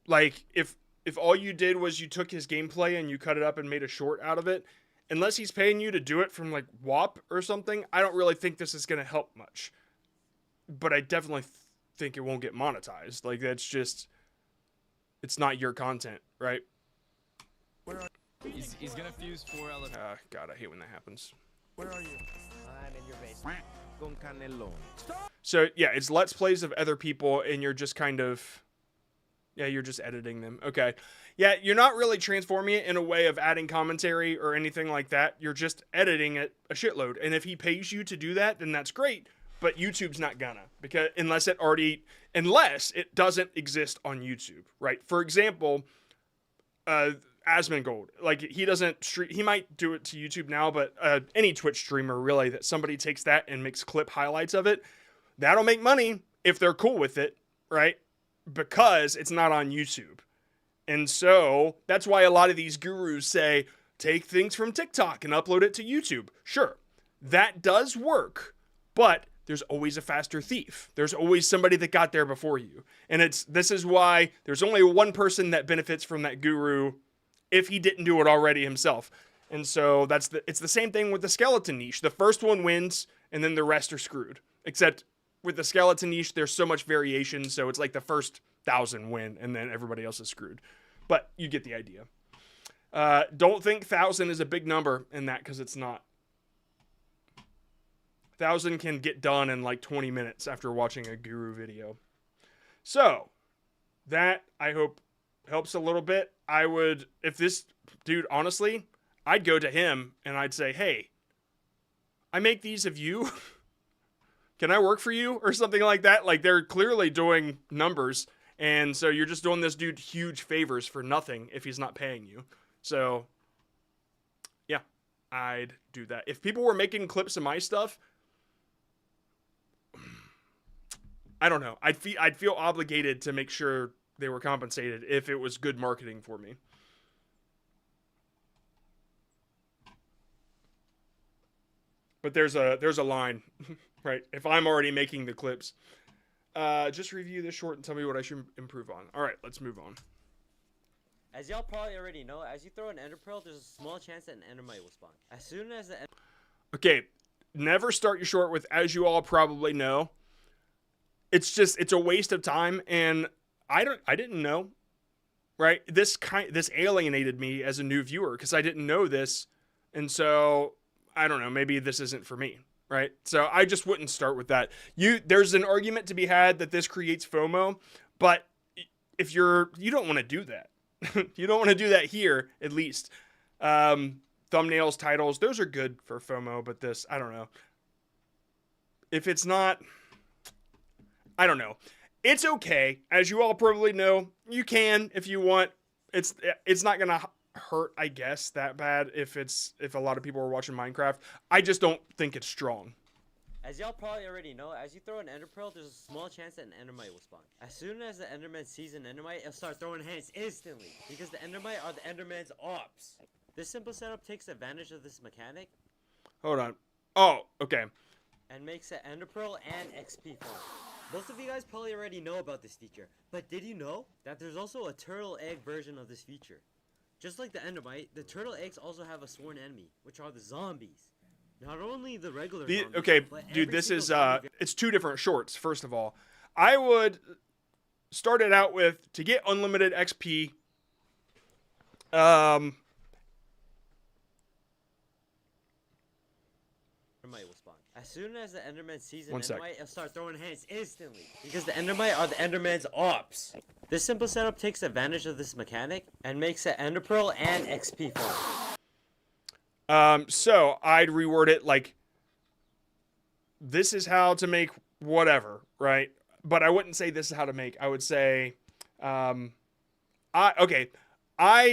Like, if all you did was you took his gameplay and you cut it up and made a short out of it, unless he's paying you to do it from like WAP or something, I don't really think this is gonna help much. But I definitely think it won't get monetized. Like, that's just, it's not your content, right? He's gonna fuse 4 elephants. God, I hate when that happens. Where are you? I'm in your basement. Con Canelo. So, yeah, it's Let's Plays of other people, and you're just kind of, yeah, you're just editing them. Okay. Yeah, you're not really transforming it in a way of adding commentary or anything like that. You're just editing it a shitload. And if he pays you to do that, then that's great. But YouTube's not gonna, because unless it doesn't exist on YouTube, right? For example, Asmongold, like, he doesn't stream, he might do it to YouTube now, but any Twitch streamer really that somebody takes that and makes clip highlights of it, that'll make money if they're cool with it, right? Because it's not on YouTube. And so that's why a lot of these gurus say, take things from TikTok and upload it to YouTube. Sure, that does work, but there's always a faster thief. There's always somebody that got there before you. And this is why there's only one person that benefits from that guru if he didn't do it already himself. And so it's the same thing with the skeleton niche. The first one wins, and then the rest are screwed. Except with the skeleton niche, there's so much variation, so it's like the first 1,000 win, and then everybody else is screwed. But you get the idea. Don't think 1,000 is a big number in that, because it's not. 1,000 can get done in like 20 minutes after watching a guru video. So, that, I hope, helps a little bit. I would, if this dude, honestly, I'd go to him and I'd say, hey, I make these of you. Can I work for you? Or something like that. Like, they're clearly doing numbers. And so you're just doing this dude huge favors for nothing if he's not paying you. So, yeah, I'd do that. If people were making clips of my stuff, I don't know. I'd feel obligated to make sure they were compensated if it was good marketing for me. But there's a line, right? If I'm already making the clips, just review this short and tell me what I should improve on. All right, let's move on. As y'all probably already know, as you throw an ender pearl, there's a small chance that an endermite will spawn. As soon as the okay, never start your short with "as you all probably know." It's a waste of time, and I didn't know, right? This alienated me as a new viewer because I didn't know this, and so I don't know, maybe this isn't for me, right? So I just wouldn't start with that. There's an argument to be had that this creates FOMO, but if you don't want to do that. You don't want to do that here, at least. Thumbnails, titles, those are good for FOMO, but this, I don't know. If it's not, I don't know. It's okay. As you all probably know, you can if you want. It's not going to hurt, I guess, that bad if a lot of people are watching Minecraft. I just don't think it's strong. As y'all probably already know, as you throw an ender pearl, there's a small chance that an endermite will spawn. As soon as the enderman sees an endermite, it'll start throwing hands instantly, because the endermite are the enderman's ops. This simple setup takes advantage of this mechanic. Hold on. Oh, okay. And makes an ender pearl and XP farm. Most of you guys probably already know about this feature, but did you know that there's also a turtle egg version of this feature? Just like the endermite, the turtle eggs also have a sworn enemy, which are the zombies. Not only the regular zombies, okay, but dude, this is it's two different shorts. First of all, I would start it out with to get unlimited XP. Endermite will spawn. As soon as the enderman sees an endermite, it'll start throwing hands instantly, because the endermite are the enderman's ops. This simple setup takes advantage of this mechanic and makes an ender pearl and XP farm. So I'd reword it like, this is how to make whatever, right? But I wouldn't say this is how to make. I would say, I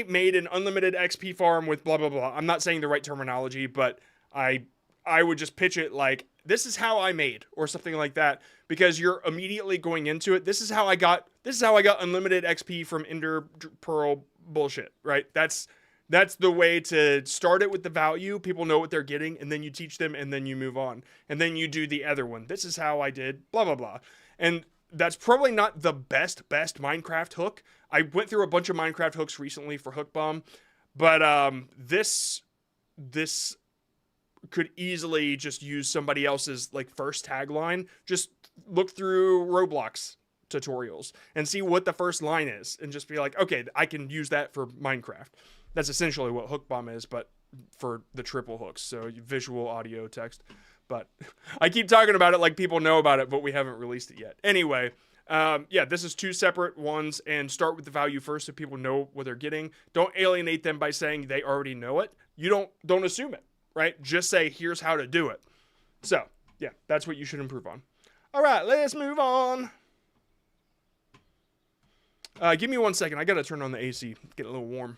made an unlimited XP farm with blah, blah, blah. I'm not saying the right terminology, but I would just pitch it like, this is how I made, or something like that, because you're immediately going into it. This is how I got unlimited XP from Ender Pearl bullshit, right? That's the way to start it with the value. People know what they're getting, and then you teach them, and then you move on. And then you do the other one. This is how I did blah, blah, blah. And that's probably not the best Minecraft hook. I went through a bunch of Minecraft hooks recently for Hook Bomb, but this could easily just use somebody else's like first tagline. Just look through Roblox tutorials and see what the first line is, and just be like, okay, I can use that for Minecraft. That's essentially what Hook Bomb is, but for the triple hooks, so visual, audio, text. But I keep talking about it like people know about it, but we haven't released it yet. Anyway, yeah, this is two separate ones, and start with the value first so people know what they're getting. Don't alienate them by saying they already know it. You don't assume it, right? Just say, here's how to do it. So, yeah, that's what you should improve on. All right, let's move on. Give me 1 second. I got to turn on the AC. Get a little warm.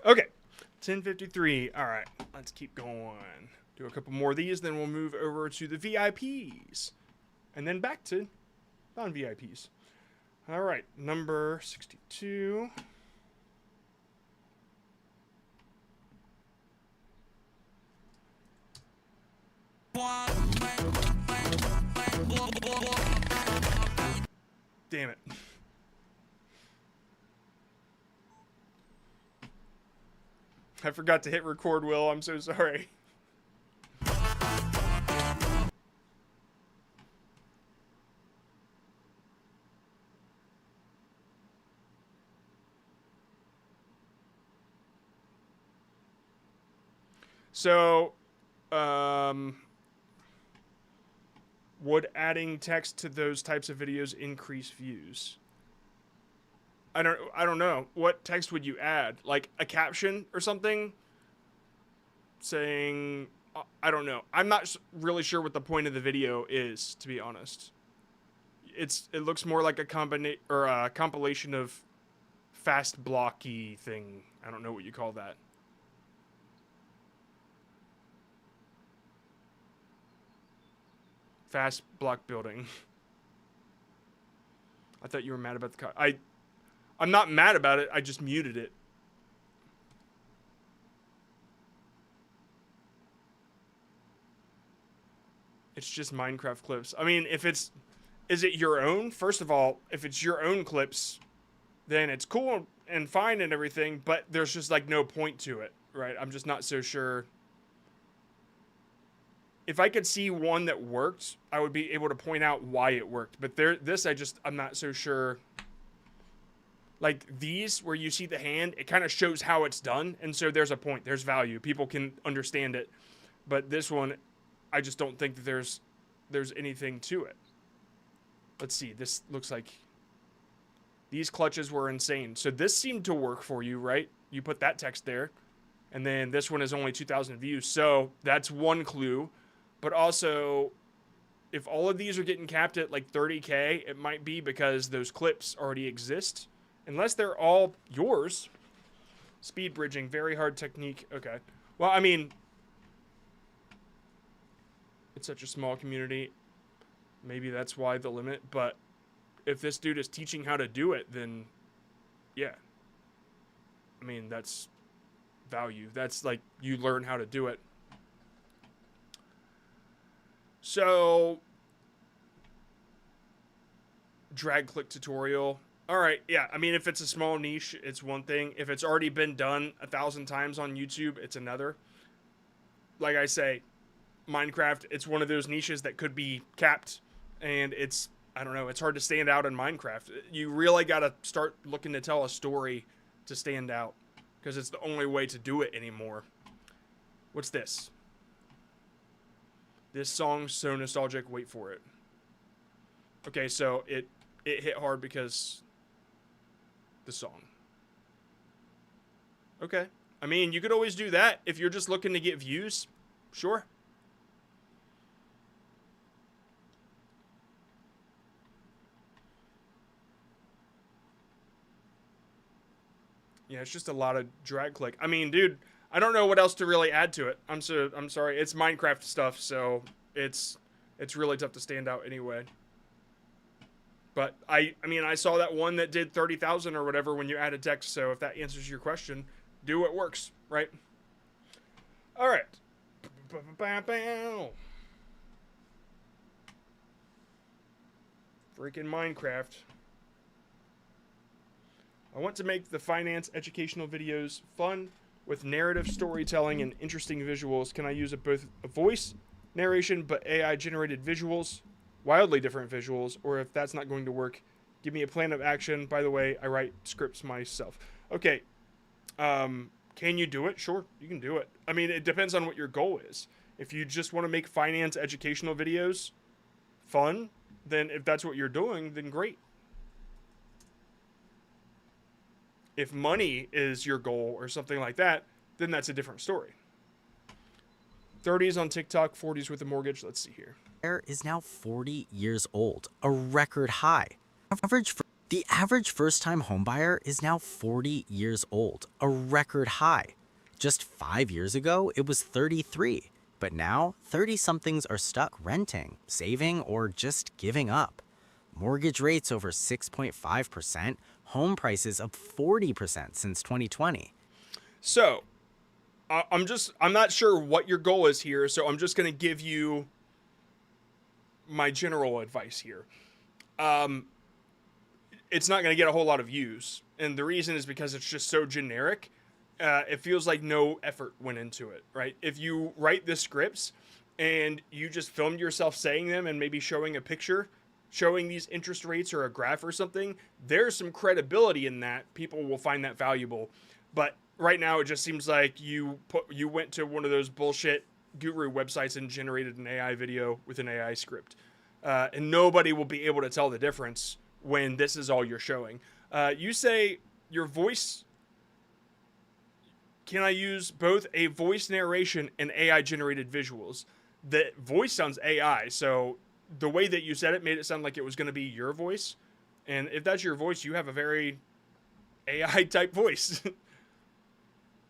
Okay, 10:53. All right, let's keep going. Do a couple more of these, then we'll move over to the VIPs, and then back to non-VIPs. All right, number 62. Damn it. I forgot to hit record, Will. I'm so sorry. So, would adding text to those types of videos increase views? I don't know. What text would you add? Like a caption or something? Saying, I don't know. I'm not really sure what the point of the video is, to be honest. It looks more like a compilation of fast blocky thing. I don't know what you call that. Fast block building. I thought you were mad about the I'm not mad about it. I just muted it. It's just Minecraft clips. I mean, is it your own? First of all, if it's your own clips, then it's cool and fine and everything, but there's just like no point to it, right? I'm just not so sure. If I could see one that worked, I would be able to point out why it worked. But I'm not so sure. Like these, where you see the hand, it kind of shows how it's done. And so there's a point. There's value. People can understand it. But this one, I just don't think that there's anything to it. Let's see. This looks like these clutches were insane. So this seemed to work for you, right? You put that text there. And then this one is only 2,000 views. So that's one clue. But also, if all of these are getting capped at like 30K, it might be because those clips already exist. Unless they're all yours. Speed bridging, very hard technique. Okay. Well, I mean, it's such a small community. Maybe that's why the limit. But if this dude is teaching how to do it, then yeah. I mean, that's value. That's like you learn how to do it. So, drag click tutorial. All right, yeah. I mean, if it's a small niche, it's one thing. If it's already been done 1,000 times on YouTube, it's another. Like I say, Minecraft, it's one of those niches that could be capped, and it's, I don't know, it's hard to stand out in Minecraft. You really got to start looking to tell a story to stand out, because it's the only way to do it anymore. What's this? This song's so nostalgic, wait for it. Okay, so it hit hard because the song. Okay. I mean, you could always do that if you're just looking to get views. Sure. Yeah, it's just a lot of drag click. I mean, dude, I don't know what else to really add to it. I'm sorry. It's Minecraft stuff, so it's really tough to stand out anyway. But I mean, I saw that one that did 30,000 or whatever when you added text. So if that answers your question, do what works, right? All right. Freaking Minecraft. I want to make the finance educational videos fun with narrative storytelling and interesting visuals. Can I use both a voice narration but AI generated visuals? Wildly different visuals, or if that's not going to work, give me a plan of action. By the way, I write scripts myself. Okay. Can you do it? Sure, you can do it. I mean, it depends on what your goal is. If you just want to make finance educational videos fun, then if that's what you're doing, then great. If money is your goal or something like that, then that's a different story. 30s on TikTok, 40s with a mortgage. Let's see here. Is now 40 years old, a record high. The average first-time homebuyer is now 40 years old, a record high. Just 5 years ago, it was 33, but now 30-somethings are stuck renting, saving, or just giving up. Mortgage rates over 6.5%, home prices up 40% since 2020. So, I'm not sure what your goal is here, so I'm just going to give you my general advice here. It's not going to get a whole lot of views, and the reason is because it's just so generic. It feels like no effort went into it, right? If you write the scripts and you just filmed yourself saying them and maybe showing a picture, showing these interest rates or a graph or something, there's some credibility in that. People will find that valuable. But right now, it just seems like you went to one of those bullshit guru websites and generated an AI video with an AI script. And nobody will be able to tell the difference when this is all you're showing. You say your voice... Can I use both a voice narration and AI-generated visuals? The voice sounds AI, so the way that you said it made it sound like it was going to be your voice. And if that's your voice, you have a very AI-type voice.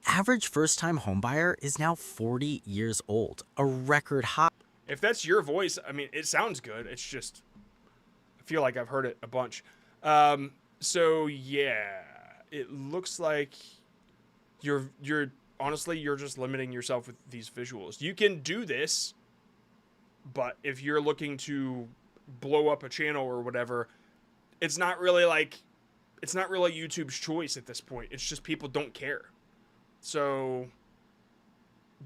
Average first-time homebuyer is now 40 years old, a record high. If that's your voice, I mean, it sounds good. It's just, I feel like I've heard it a bunch. So yeah, it looks like you're honestly, you're just limiting yourself with these visuals. You can do this, but if you're looking to blow up a channel or whatever, it's not really YouTube's choice at this point. It's just people don't care. So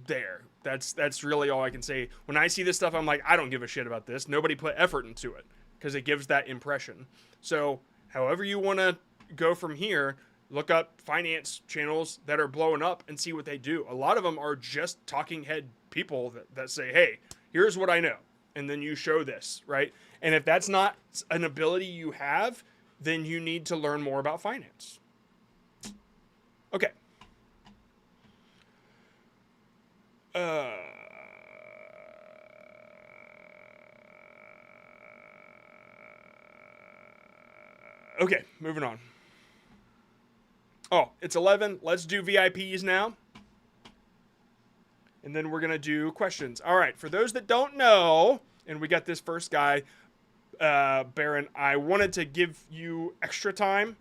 there, that's really all I can say. When I see this stuff, I'm like, I don't give a shit about this. Nobody put effort into it because it gives that impression. So however you want to go from here, look up finance channels that are blowing up and see what they do. A lot of them are just talking head people that say, hey, here's what I know. And then you show this, right? And if that's not an ability you have, then you need to learn more about finance. Okay. Okay, moving on. Oh, it's 11. Let's do VIPs now. And then we're going to do questions. All right, for those that don't know, and we got this first guy, Baron, I wanted to give you extra time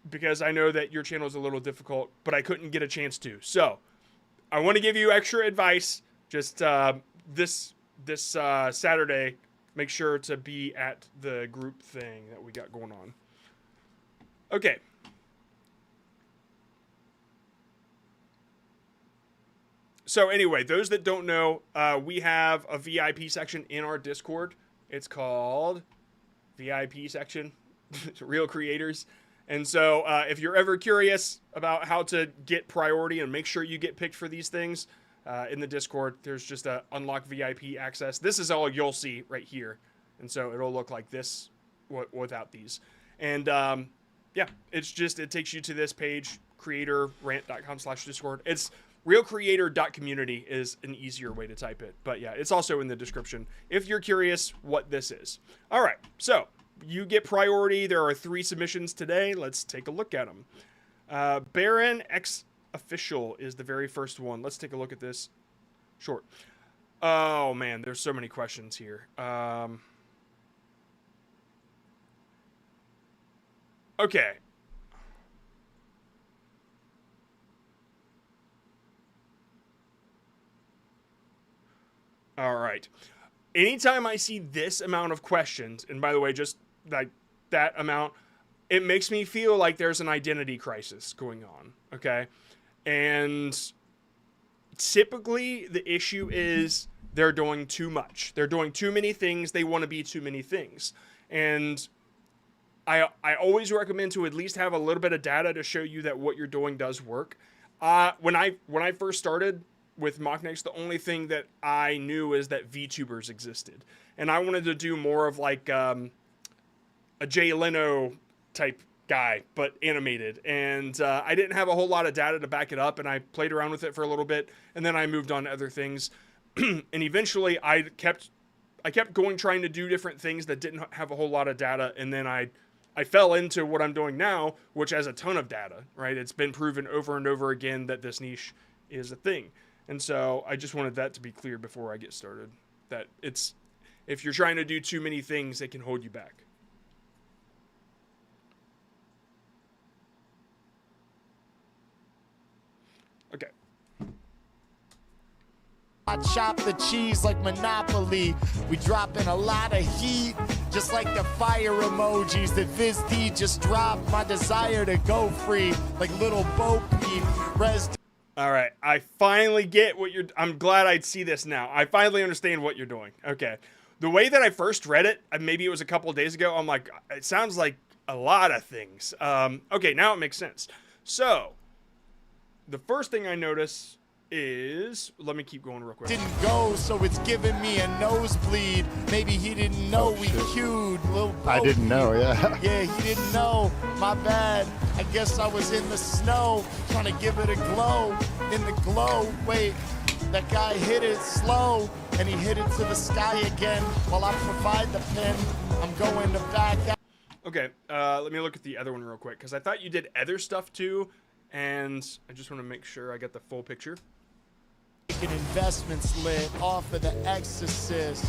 because I know that your channel is a little difficult, but I couldn't get a chance to. So I want to give you extra advice. Just this Saturday, make sure to be at the group thing that we got going on. Okay. So anyway, those that don't know, we have a VIP section in our Discord. It's called VIP section, Real Creators. And so if you're ever curious about how to get priority and make sure you get picked for these things, in the Discord, there's just a unlock VIP access. This is all you'll see right here. And so it'll look like this without these. And yeah, it takes you to this page, creatorrant.com/Discord. It's realcreator.community is an easier way to type it. But yeah, it's also in the description if you're curious what this is. All right, so you get priority. There are 3 submissions today. Let's take a look at them. Baron X Official is the very first one. Let's take a look at this. Short. Oh man, there's so many questions here. Okay. All right. Anytime I see this amount of questions, and by the way, just like that amount, it makes me feel like there's an identity crisis going on, okay? And typically the issue is they're doing too much. They're doing too many things. They want to be too many things. And I always recommend to at least have a little bit of data to show you that what you're doing does work. When I first started with Mocknex, the only thing that I knew is that VTubers existed. And I wanted to do more of like a Jay Leno type guy, but animated. And I didn't have a whole lot of data to back it up, and I played around with it for a little bit, and then I moved on to other things. And eventually I kept going trying to do different things that didn't have a whole lot of data, and then I fell into what I'm doing now, which has a ton of data, right? It's been proven over and over again that this niche is a thing. And so I just wanted that to be clear before I get started, that if you're trying to do too many things, it can hold you back. Okay. I chop the cheese like Monopoly. We drop in a lot of heat, just like the fire emojis that VizD just dropped. My desire to go free, like little Bo Peep. All right, I finally get what you're... I'm glad I'd see this now. I finally understand what you're doing. Okay. The way that I first read it, maybe it was a couple of days ago, I'm like, it sounds like a lot of things. Okay, now it makes sense. So, the first thing I notice is... Let me keep going real quick. Didn't go, so it's giving me a nosebleed. Maybe he didn't know we queued. Little Bo I didn't know, yeah. Yeah, he didn't know. My bad. I guess I was in the snow, trying to give it a glow. In the glow, wait, that guy hit it slow, and he hit it to the sky again. While I provide the pin, I'm going to back out. Okay, let me look at the other one real quick, because I thought you did other stuff too, and I just want to make sure I get the full picture. Making investments lit off of the Exorcist,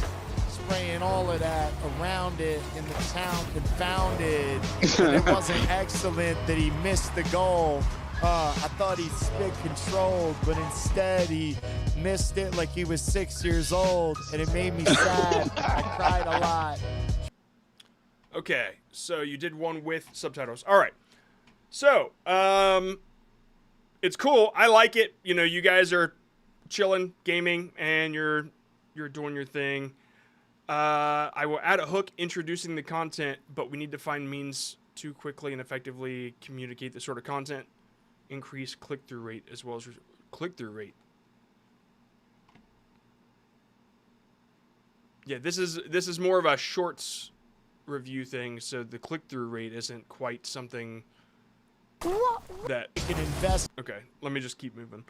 spraying all of that around it in the town confounded. And it wasn't excellent that he missed the goal. I thought he'd spit controlled, but instead he missed it like he was 6 years old, and it made me sad. I cried a lot. Okay, so you did one with subtitles. All right. So, it's cool. I like it. You know, you guys are chilling, gaming, and you're doing your thing. I will add a hook introducing the content, but we need to find means to quickly and effectively communicate this sort of content. Increase click-through rate as well as click-through rate. Yeah, this is more of a shorts review thing, so the click-through rate isn't quite something that you can invest. Okay, let me just keep moving.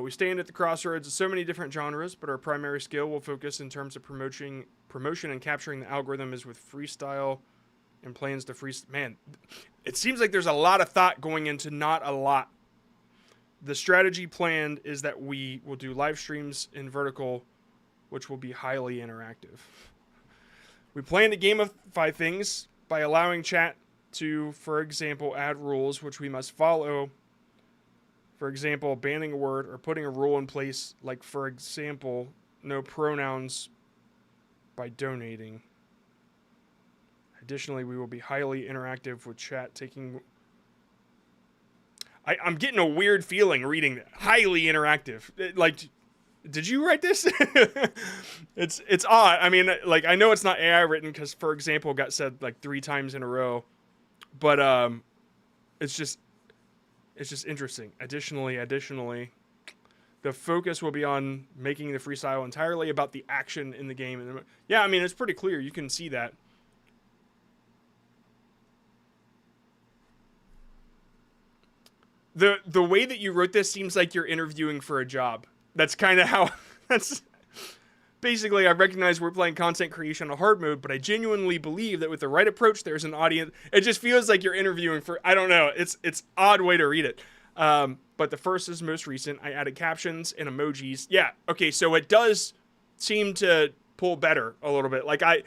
We stand at the crossroads of so many different genres, but our primary skill will focus in terms of promotion and capturing the algorithm is with freestyle and plans to freeze. Man, it seems like there's a lot of thought going into not a lot. The strategy planned is that we will do live streams in vertical, which will be highly interactive. We plan to gamify things by allowing chat to, for example, add rules which we must follow. For example, banning a word or putting a rule in place, like, for example, no pronouns by donating. Additionally, we will be highly interactive with chat taking... I'm getting a weird feeling reading that. Highly interactive. Like, did you write this? It's odd. I mean, like, I know it's not AI written because, for example, got said like 3 times in a row. But it's just interesting. Additionally, the focus will be on making the freestyle entirely about the action in the game. And yeah, I mean, it's pretty clear. You can see that. The way that you wrote this seems like you're interviewing for a job. That's kind of how... That's basically, I recognize we're playing content creation on hard mode, but I genuinely believe that with the right approach, there's an audience. It just feels like you're interviewing for... I don't know. It's odd way to read it. But the first is most recent. I added captions and emojis. Yeah, okay, so it does seem to pull better a little bit. Like, I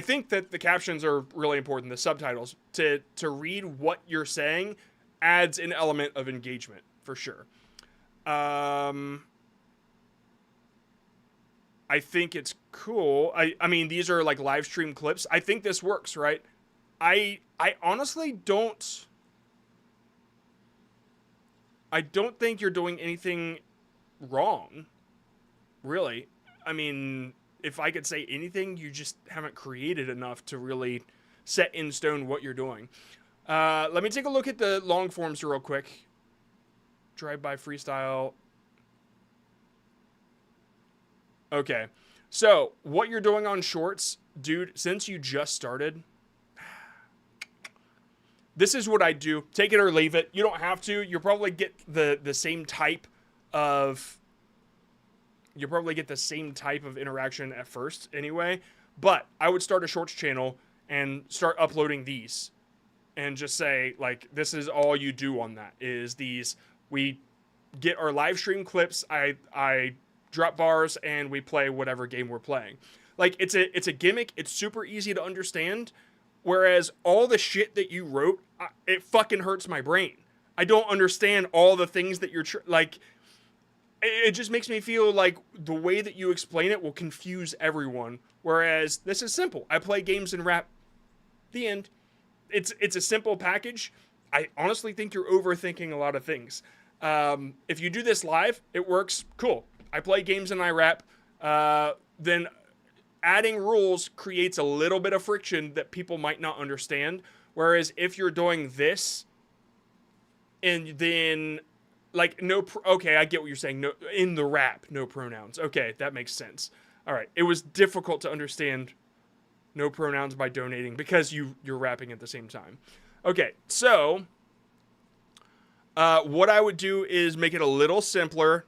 think that the captions are really important, the subtitles. To read what you're saying adds an element of engagement, for sure. I think it's cool. I mean, these are like live stream clips. I think this works, right? I honestly don't... I don't think you're doing anything wrong, really. I mean, if I could say anything, you just haven't created enough to really set in stone what you're doing. Let me take a look at the long forms real quick. Drive-by freestyle. Okay. So, what you're doing on shorts, dude, since you just started... This is what I do. Take it or leave it. You don't have to. You'll probably get the same type of... You'll probably get the same type of interaction at first anyway. But I would start a shorts channel and start uploading these. And just say, like, this is all you do on that. Is these... We get our live stream clips. I drop bars and we play whatever game we're playing. Like, it's a gimmick. It's super easy to understand. Whereas all the shit that you wrote, it fucking hurts my brain. I don't understand all the things that you're... like, it just makes me feel like the way that you explain it will confuse everyone. Whereas this is simple. I play games and rap. The end. It's a simple package. I honestly think you're overthinking a lot of things. If you do this live, it works. Cool. I play games and I rap. Then... adding rules creates a little bit of friction that people might not understand. Whereas if you're doing this, and then, like, okay, I get what you're saying. No, in the rap, no pronouns. Okay, that makes sense. All right, it was difficult to understand no pronouns by donating because you're rapping at the same time. Okay, so what I would do is make it a little simpler.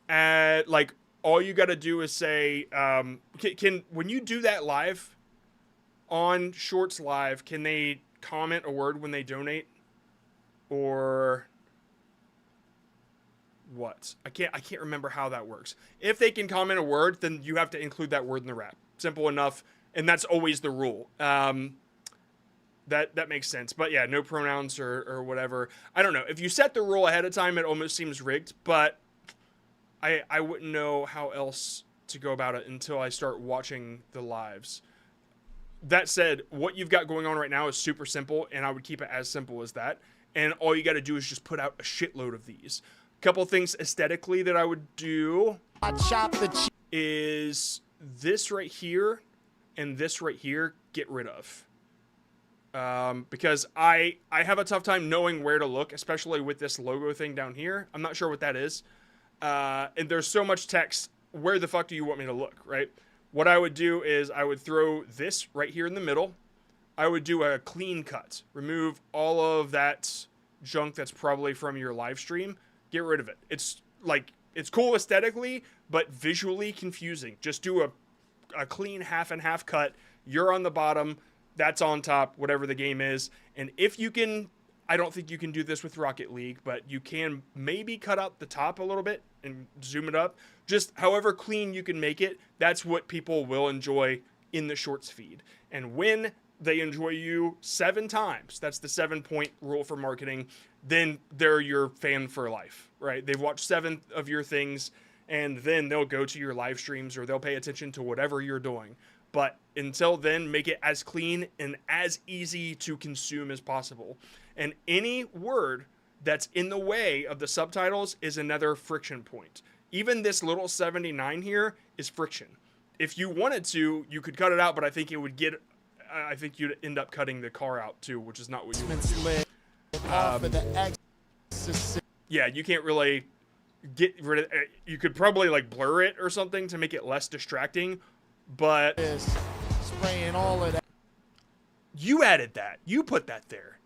Like, all you got to do is say, when you do that live on Shorts Live, can they comment a word when they donate? Or what? I can't remember how that works. If they can comment a word, then you have to include that word in the rap. Simple enough. And that's always the rule. That makes sense. But yeah, no pronouns or whatever. I don't know. If you set the rule ahead of time, it almost seems rigged, but I wouldn't know how else to go about it until I start watching the lives. That said, what you've got going on right now is super simple, and I would keep it as simple as that. And all you got to do is just put out a shitload of these. A couple things aesthetically that I would do is this right here and this right here, get rid of. Because I have a tough time knowing where to look, especially with this logo thing down here. I'm not sure what that is. And there's so much text. Where the fuck do you want me to look, right? What I would do is I would throw this right here in the middle. I would do a clean cut. Remove all of that junk that's probably from your live stream. Get rid of it. It's like, it's cool aesthetically, but visually confusing. Just do a clean half and half cut. You're on the bottom. That's on top, whatever the game is. And if you can, I don't think you can do this with Rocket League, but you can maybe cut out the top a little bit and zoom it up. Just however clean you can make it, that's what people will enjoy in the shorts feed. And when they enjoy you 7 times, that's the 7-point rule for marketing, then they're your fan for life, right? They've watched 7 of your things, and then they'll go to your live streams or they'll pay attention to whatever you're doing. But until then, make it as clean and as easy to consume as possible. And any word that's in the way of the subtitles is another friction point. Even this little 79 here is friction. If you wanted to, you could cut it out, but I think it would get... I think you'd end up cutting the car out too, which is not what you want to do. Yeah, you can't really get rid of... You could probably like blur it or something to make it less distracting, but... Spraying all of that. You added that. You put that there.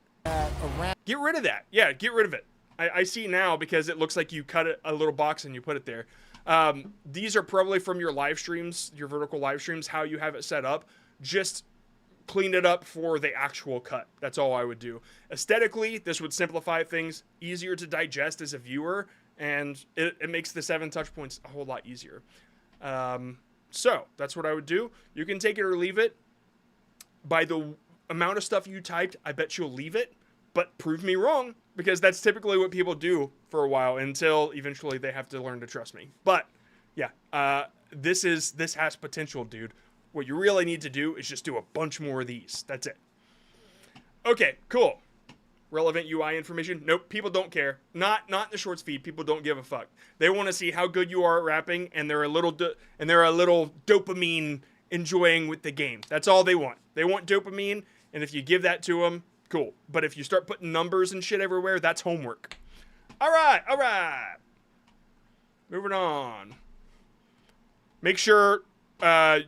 Get rid of that. Yeah, get rid of it. I see now because it looks like you cut a little box and you put it there. These are probably from your live streams, your vertical live streams, how you have it set up. Just clean it up for the actual cut. That's all I would do. Aesthetically, this would simplify things, easier to digest as a viewer, and it makes the 7 touch points a whole lot easier. So that's what I would do. You can take it or leave it. By the amount of stuff you typed, I bet you'll leave it, but prove me wrong, because that's typically what people do for a while until eventually they have to learn to trust me. But yeah, this has potential, dude. What you really need to do is just do a bunch more of these. That's it. Okay, cool. Relevant UI information? Nope, people don't care. Not in the shorts feed. People don't give a fuck. They want to see how good you are at rapping, and they're a little dopamine enjoying with the game. That's all they want. They want dopamine, and if you give that to them, cool. But if you start putting numbers and shit everywhere, that's homework. All right. Moving on. Make sure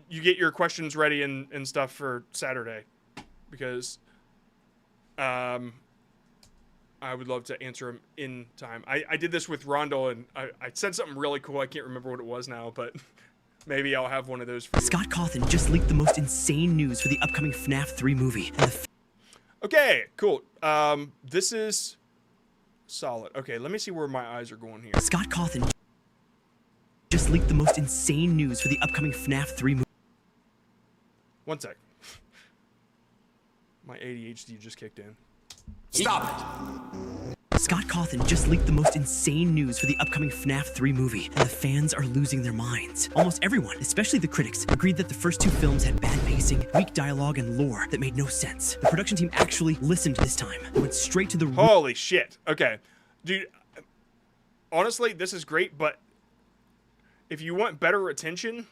you get your questions ready and stuff for Saturday, because I would love to answer them in time. I did this with Rondell, and I said something really cool. I can't remember what it was now, but maybe I'll have one of those for you. Scott Cawthon just leaked the most insane news for the upcoming FNAF 3 movie. Okay, cool. This is solid. Okay, let me see where my eyes are going here. Scott Cawthon just leaked the most insane news for the upcoming FNAF 3 movie. One sec. My ADHD just kicked in. Stop it! Scott Cawthon just leaked the most insane news for the upcoming FNAF 3 movie, and the fans are losing their minds. Almost everyone, especially the critics, agreed that the first 2 films had bad pacing, weak dialogue, and lore that made no sense. The production team actually listened this time. They went straight to the... Holy shit. Okay. Dude, honestly, this is great, but if you want better retention...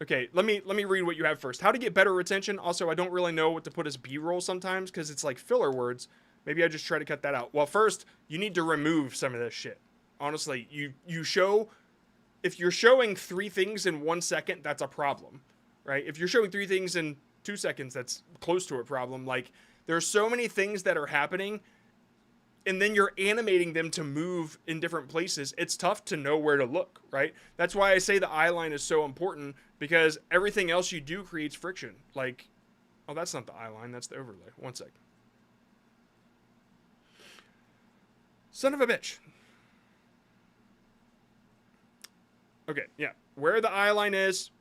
Okay, let me read what you have first. How to get better retention. Also, I don't really know what to put as B-roll sometimes because it's like filler words. Maybe I just try to cut that out. Well, first, you need to remove some of this shit. Honestly, you show... If you're showing 3 things in 1 second, that's a problem, right? If you're showing 3 things in 2 seconds, that's close to a problem. Like, there's so many things that are happening, and then you're animating them to move in different places. It's tough to know where to look, right? That's why I say the eye line is so important, because everything else you do creates friction. Like, oh, that's not the eye line, that's the overlay. 1 sec. Son of a bitch. Okay, yeah. Where the eye line is,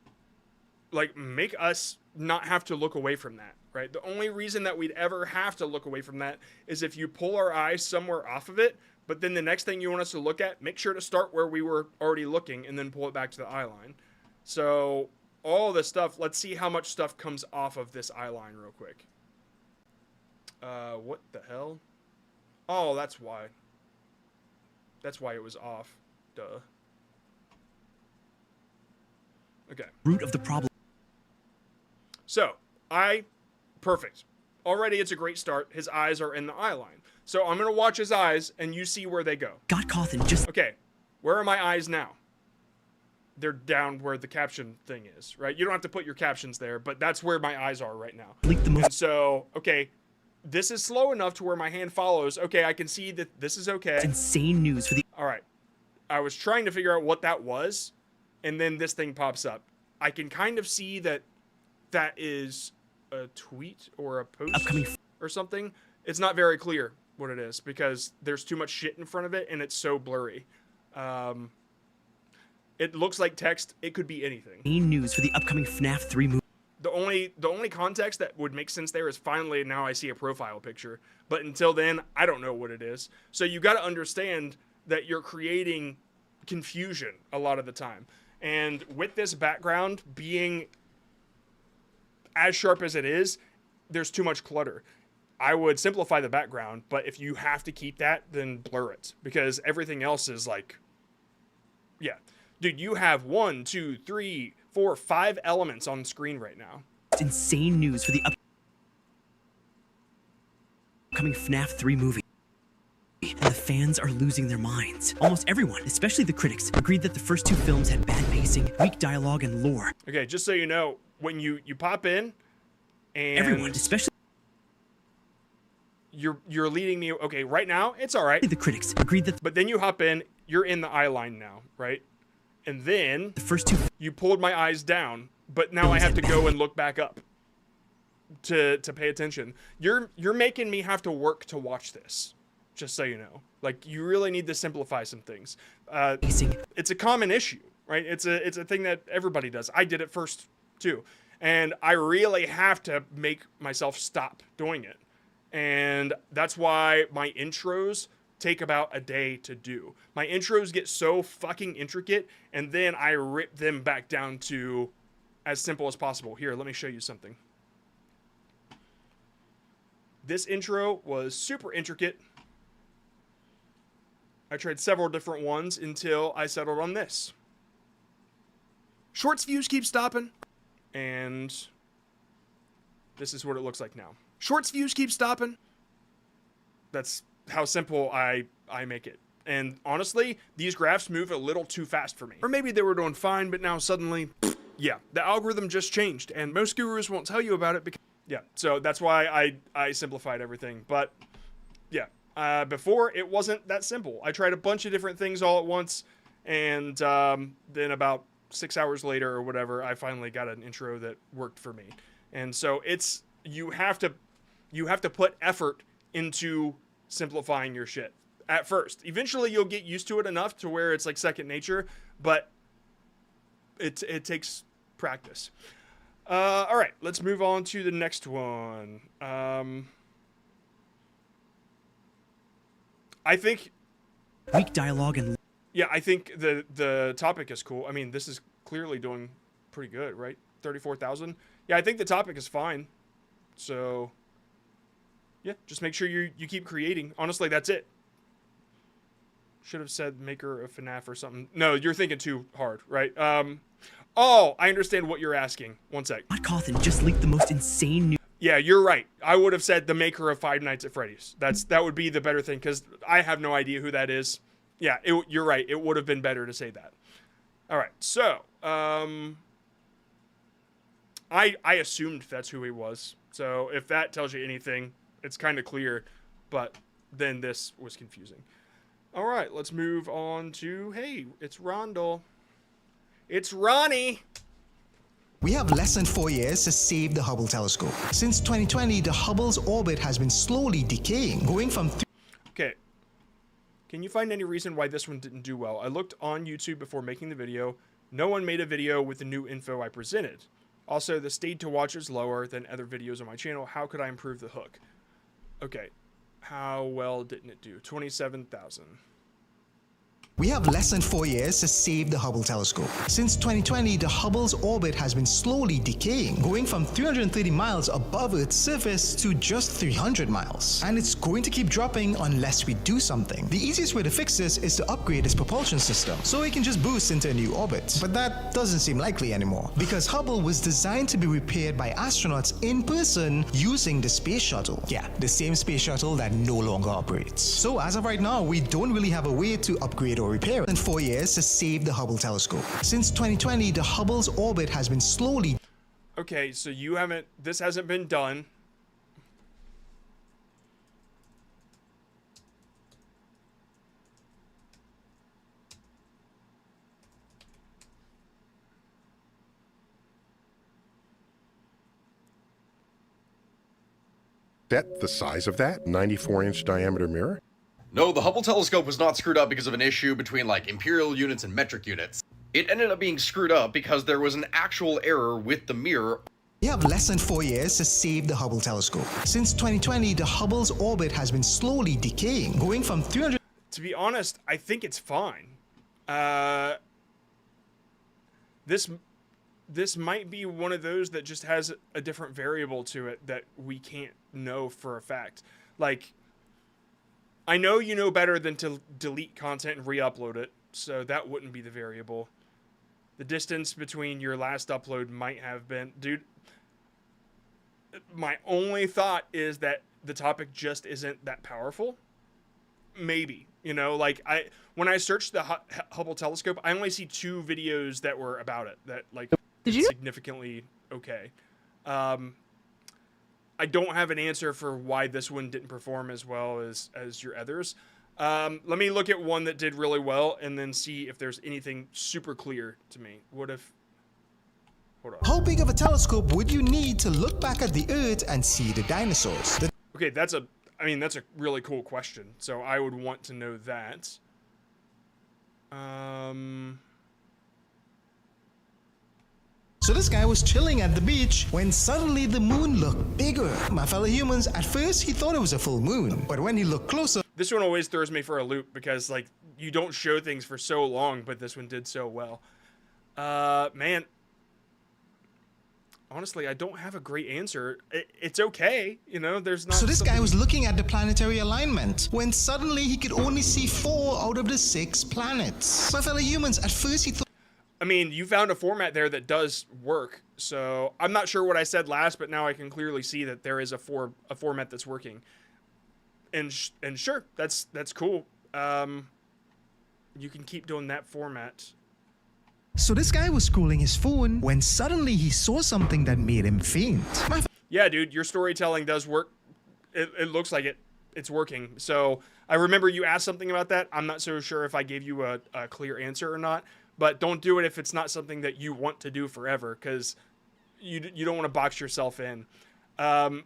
like, make us not have to look away from that, right? The only reason that we'd ever have to look away from that is if you pull our eyes somewhere off of it, but then the next thing you want us to look at, make sure to start where we were already looking and then pull it back to the eye line. So all this stuff, let's see how much stuff comes off of this eye line real quick. What the hell? Oh, that's why. That's why it was off. Duh. Okay. Root of the problem. So, perfect. Already it's a great start. His eyes are in the eye line. So I'm going to watch his eyes and you see where they go. Scott Cawthon just... Okay, where are my eyes now? They're down where the caption thing is, right? You don't have to put your captions there, but that's where my eyes are right now. And so, okay, this is slow enough to where my hand follows. Okay, I can see that this is okay. It's insane news for the... All right. I was trying to figure out what that was, and then this thing pops up. I can kind of see that that is a tweet or a post or something. It's not very clear what it is because there's too much shit in front of it and it's so blurry. It looks like text. It could be anything. Main news for the upcoming FNAF 3 movie. The only context that would make sense there is finally now I see a profile picture. But until then, I don't know what it is. So you got to understand that you're creating confusion a lot of the time. And with this background being as sharp as it is, there's too much clutter. I would simplify the background, but if you have to keep that, then blur it. Because everything else is like, yeah. Dude, you have 1, 2, 3, 4, 5 elements on screen right now. It's insane news for the upcoming FNAF 3 movie. And the fans are losing their minds. Almost everyone, especially the critics, agreed that the first 2 films had bad pacing, weak dialogue, and lore. Okay, just so you know, when you pop in, and everyone, especially you're leading me. Okay, right now it's all right. The critics agreed that, but then you hop in, you're in the eye line now, right? And then the first 2 you pulled my eyes down, but now I have to go and look back up to pay attention. You're making me have to work to watch this. Just so you know, like you really need to simplify some things. It's a common issue, right? It's a thing that everybody does. I did it first too, and I really have to make myself stop doing it, and that's why my intros take about a day to do. My intros get so fucking intricate, and then I rip them back down to as simple as possible. Here, let me show you something. This intro was super intricate. I tried several different ones until I settled on this. Shorts views keep stopping, and this is what it looks like now. Shorts views keep stopping. That's how simple I make it. And honestly, these graphs move a little too fast for me. Or maybe they were doing fine, but now suddenly, yeah, the algorithm just changed, and most gurus won't tell you about it because, yeah, so that's why I simplified everything. But yeah. Before, it wasn't that simple. I tried a bunch of different things all at once, and then about 6 hours later or whatever, I finally got an intro that worked for me. And so it's you have to put effort into simplifying your shit at first. Eventually, you'll get used to it enough to where it's like second nature, but it takes practice. All right, let's move on to the next one. I think weak dialogue and yeah, I think the topic is cool. I mean, this is clearly doing pretty good, right? 34,000. Yeah, I think the topic is fine. So yeah, just make sure you keep creating. Honestly, that's it. Should have said maker of FNAF or something. No, you're thinking too hard, right? Oh, I understand what you're asking. One sec. Scott Cawthon just leaked the most insane news. Yeah, you're right. I would have said the maker of Five Nights at Freddy's. That would be the better thing because I have no idea who that is. Yeah, you're right. It would have been better to say that. All right, so I assumed that's who he was. So if that tells you anything, it's kind of clear. But then this was confusing. All right, let's move on to hey, it's Rondell. It's Ronnie. We have less than 4 years to save the Hubble telescope. Since 2020, the Hubble's orbit has been slowly decaying, going from Okay. Can you find any reason why this one didn't do well? I looked on YouTube before making the video. No one made a video with the new info I presented. Also, the stayed to watch is lower than other videos on my channel. How could I improve the hook? Okay. How well didn't it do? 27,000. We have less than 4 years to save the Hubble telescope. Since 2020, the Hubble's orbit has been slowly decaying, going from 330 miles above Earth's surface to just 300 miles. And it's going to keep dropping unless we do something. The easiest way to fix this is to upgrade its propulsion system, so it can just boost into a new orbit. But that doesn't seem likely anymore, because Hubble was designed to be repaired by astronauts in person using the space shuttle. Yeah, the same space shuttle that no longer operates. So as of right now, we don't really have a way to upgrade or repair it in 4 years to save the Hubble telescope. Since 2020, the Hubble's orbit has been slowly... Okay, so this hasn't been done. that the size of that 94-inch diameter mirror? No, the Hubble telescope was not screwed up because of an issue between like imperial units and metric units. It ended up being screwed up because there was an actual error with the mirror. We have less than 4 years to save the Hubble telescope. Since 2020, the Hubble's orbit has been slowly decaying, going from 300... To be honest, I think it's fine. This might be one of those that just has a different variable to it that we can't know for a fact. Like, I know you know better than to delete content and re-upload it, so that wouldn't be the variable. The distance between your last upload might have been... Dude, my only thought is that the topic just isn't that powerful. Maybe. You know, like, when I searched the Hubble telescope, I only see 2 videos that were about it, that, like, significantly okay. I don't have an answer for why this one didn't perform as well as your others. Let me look at one that did really well and then see if there's anything super clear to me. What if... Hold on. How big of a telescope would you need to look back at the Earth and see the dinosaurs? Okay, that's a really cool question. So I would want to know that. So this guy was chilling at the beach when suddenly the moon looked bigger. My fellow humans, at first he thought it was a full moon, but when he looked closer... This one always throws me for a loop because, like, you don't show things for so long, but this one did so well. Man. Honestly, I don't have a great answer. It's okay, you know, there's not... So this guy was looking at the planetary alignment when suddenly he could only see 4 out of the 6 planets. My fellow humans, at first he thought... I mean, you found a format there that does work, so I'm not sure what I said last, but now I can clearly see that there is a format that's working. And sure, that's cool. You can keep doing that format. So this guy was scrolling his phone when suddenly he saw something that made him faint. Yeah, dude, your storytelling does work. It looks like it's working. So I remember you asked something about that. I'm not so sure if I gave you a clear answer or not, but don't do it if it's not something that you want to do forever, because you don't want to box yourself in. And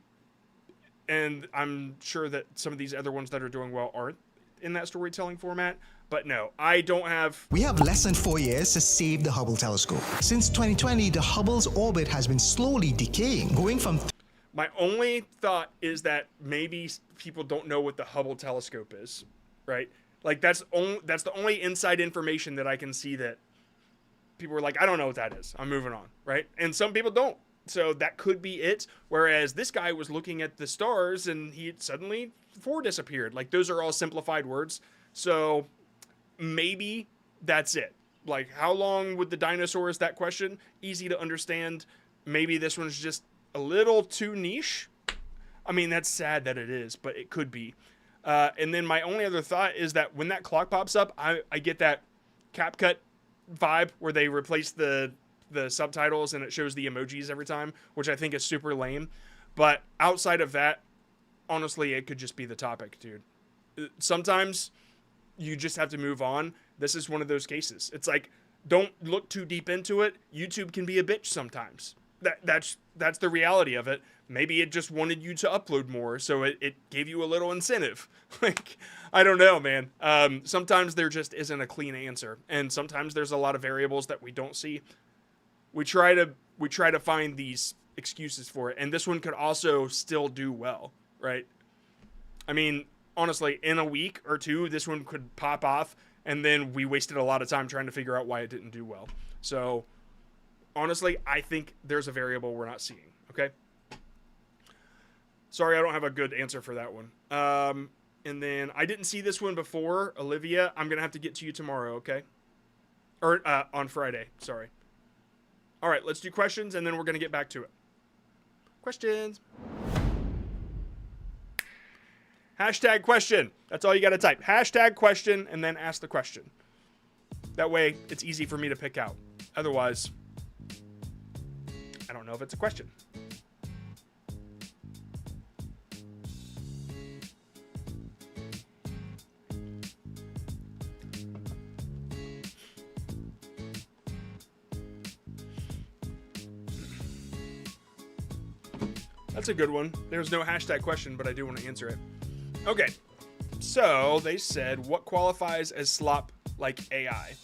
I'm sure that some of these other ones that are doing well aren't in that storytelling format. But no, I don't have... We have less than 4 years to save the Hubble telescope. Since 2020, the Hubble's orbit has been slowly decaying, going from... My only thought is that maybe people don't know what the Hubble telescope is, right? Like, that's the only inside information that I can see that people are like, I don't know what that is. I'm moving on, right? And some people don't. So that could be it. Whereas this guy was looking at the stars and he suddenly 4 disappeared. Like, those are all simplified words. So... maybe that's it. Like, how long would the dinosaurs, that question, easy to understand. Maybe this one's just a little too niche. I mean, that's sad that it is, but it could be. And then my only other thought is that when that clock pops up, I get that CapCut vibe where they replace the subtitles and it shows the emojis every time, which I think is super lame. But outside of that, honestly, it could just be the topic, dude. Sometimes... you just have to move on. This is one of those cases. It's like, don't look too deep into it. YouTube can be a bitch sometimes. That's the reality of it. Maybe it just wanted you to upload more, so it gave you a little incentive. Like, I don't know, man. Sometimes there just isn't a clean answer, and sometimes there's a lot of variables that we don't see. We try to find these excuses for it, and this one could also still do well, right? I mean, honestly, in a week or 2, this one could pop off, and then we wasted a lot of time trying to figure out why it didn't do well. So, honestly, I think there's a variable we're not seeing, okay? Sorry, I don't have a good answer for that one. And then, I didn't see this one before. Olivia, I'm going to have to get to you tomorrow, okay? Or, on Friday, sorry. All right, let's do questions, and then we're going to get back to it. Questions. Hashtag question. That's all you got to type. Hashtag question and then ask the question. That way, it's easy for me to pick out. Otherwise, I don't know if it's a question. That's a good one. There's no hashtag question, but I do want to answer it. Okay. So they said, what qualifies as slop like AI?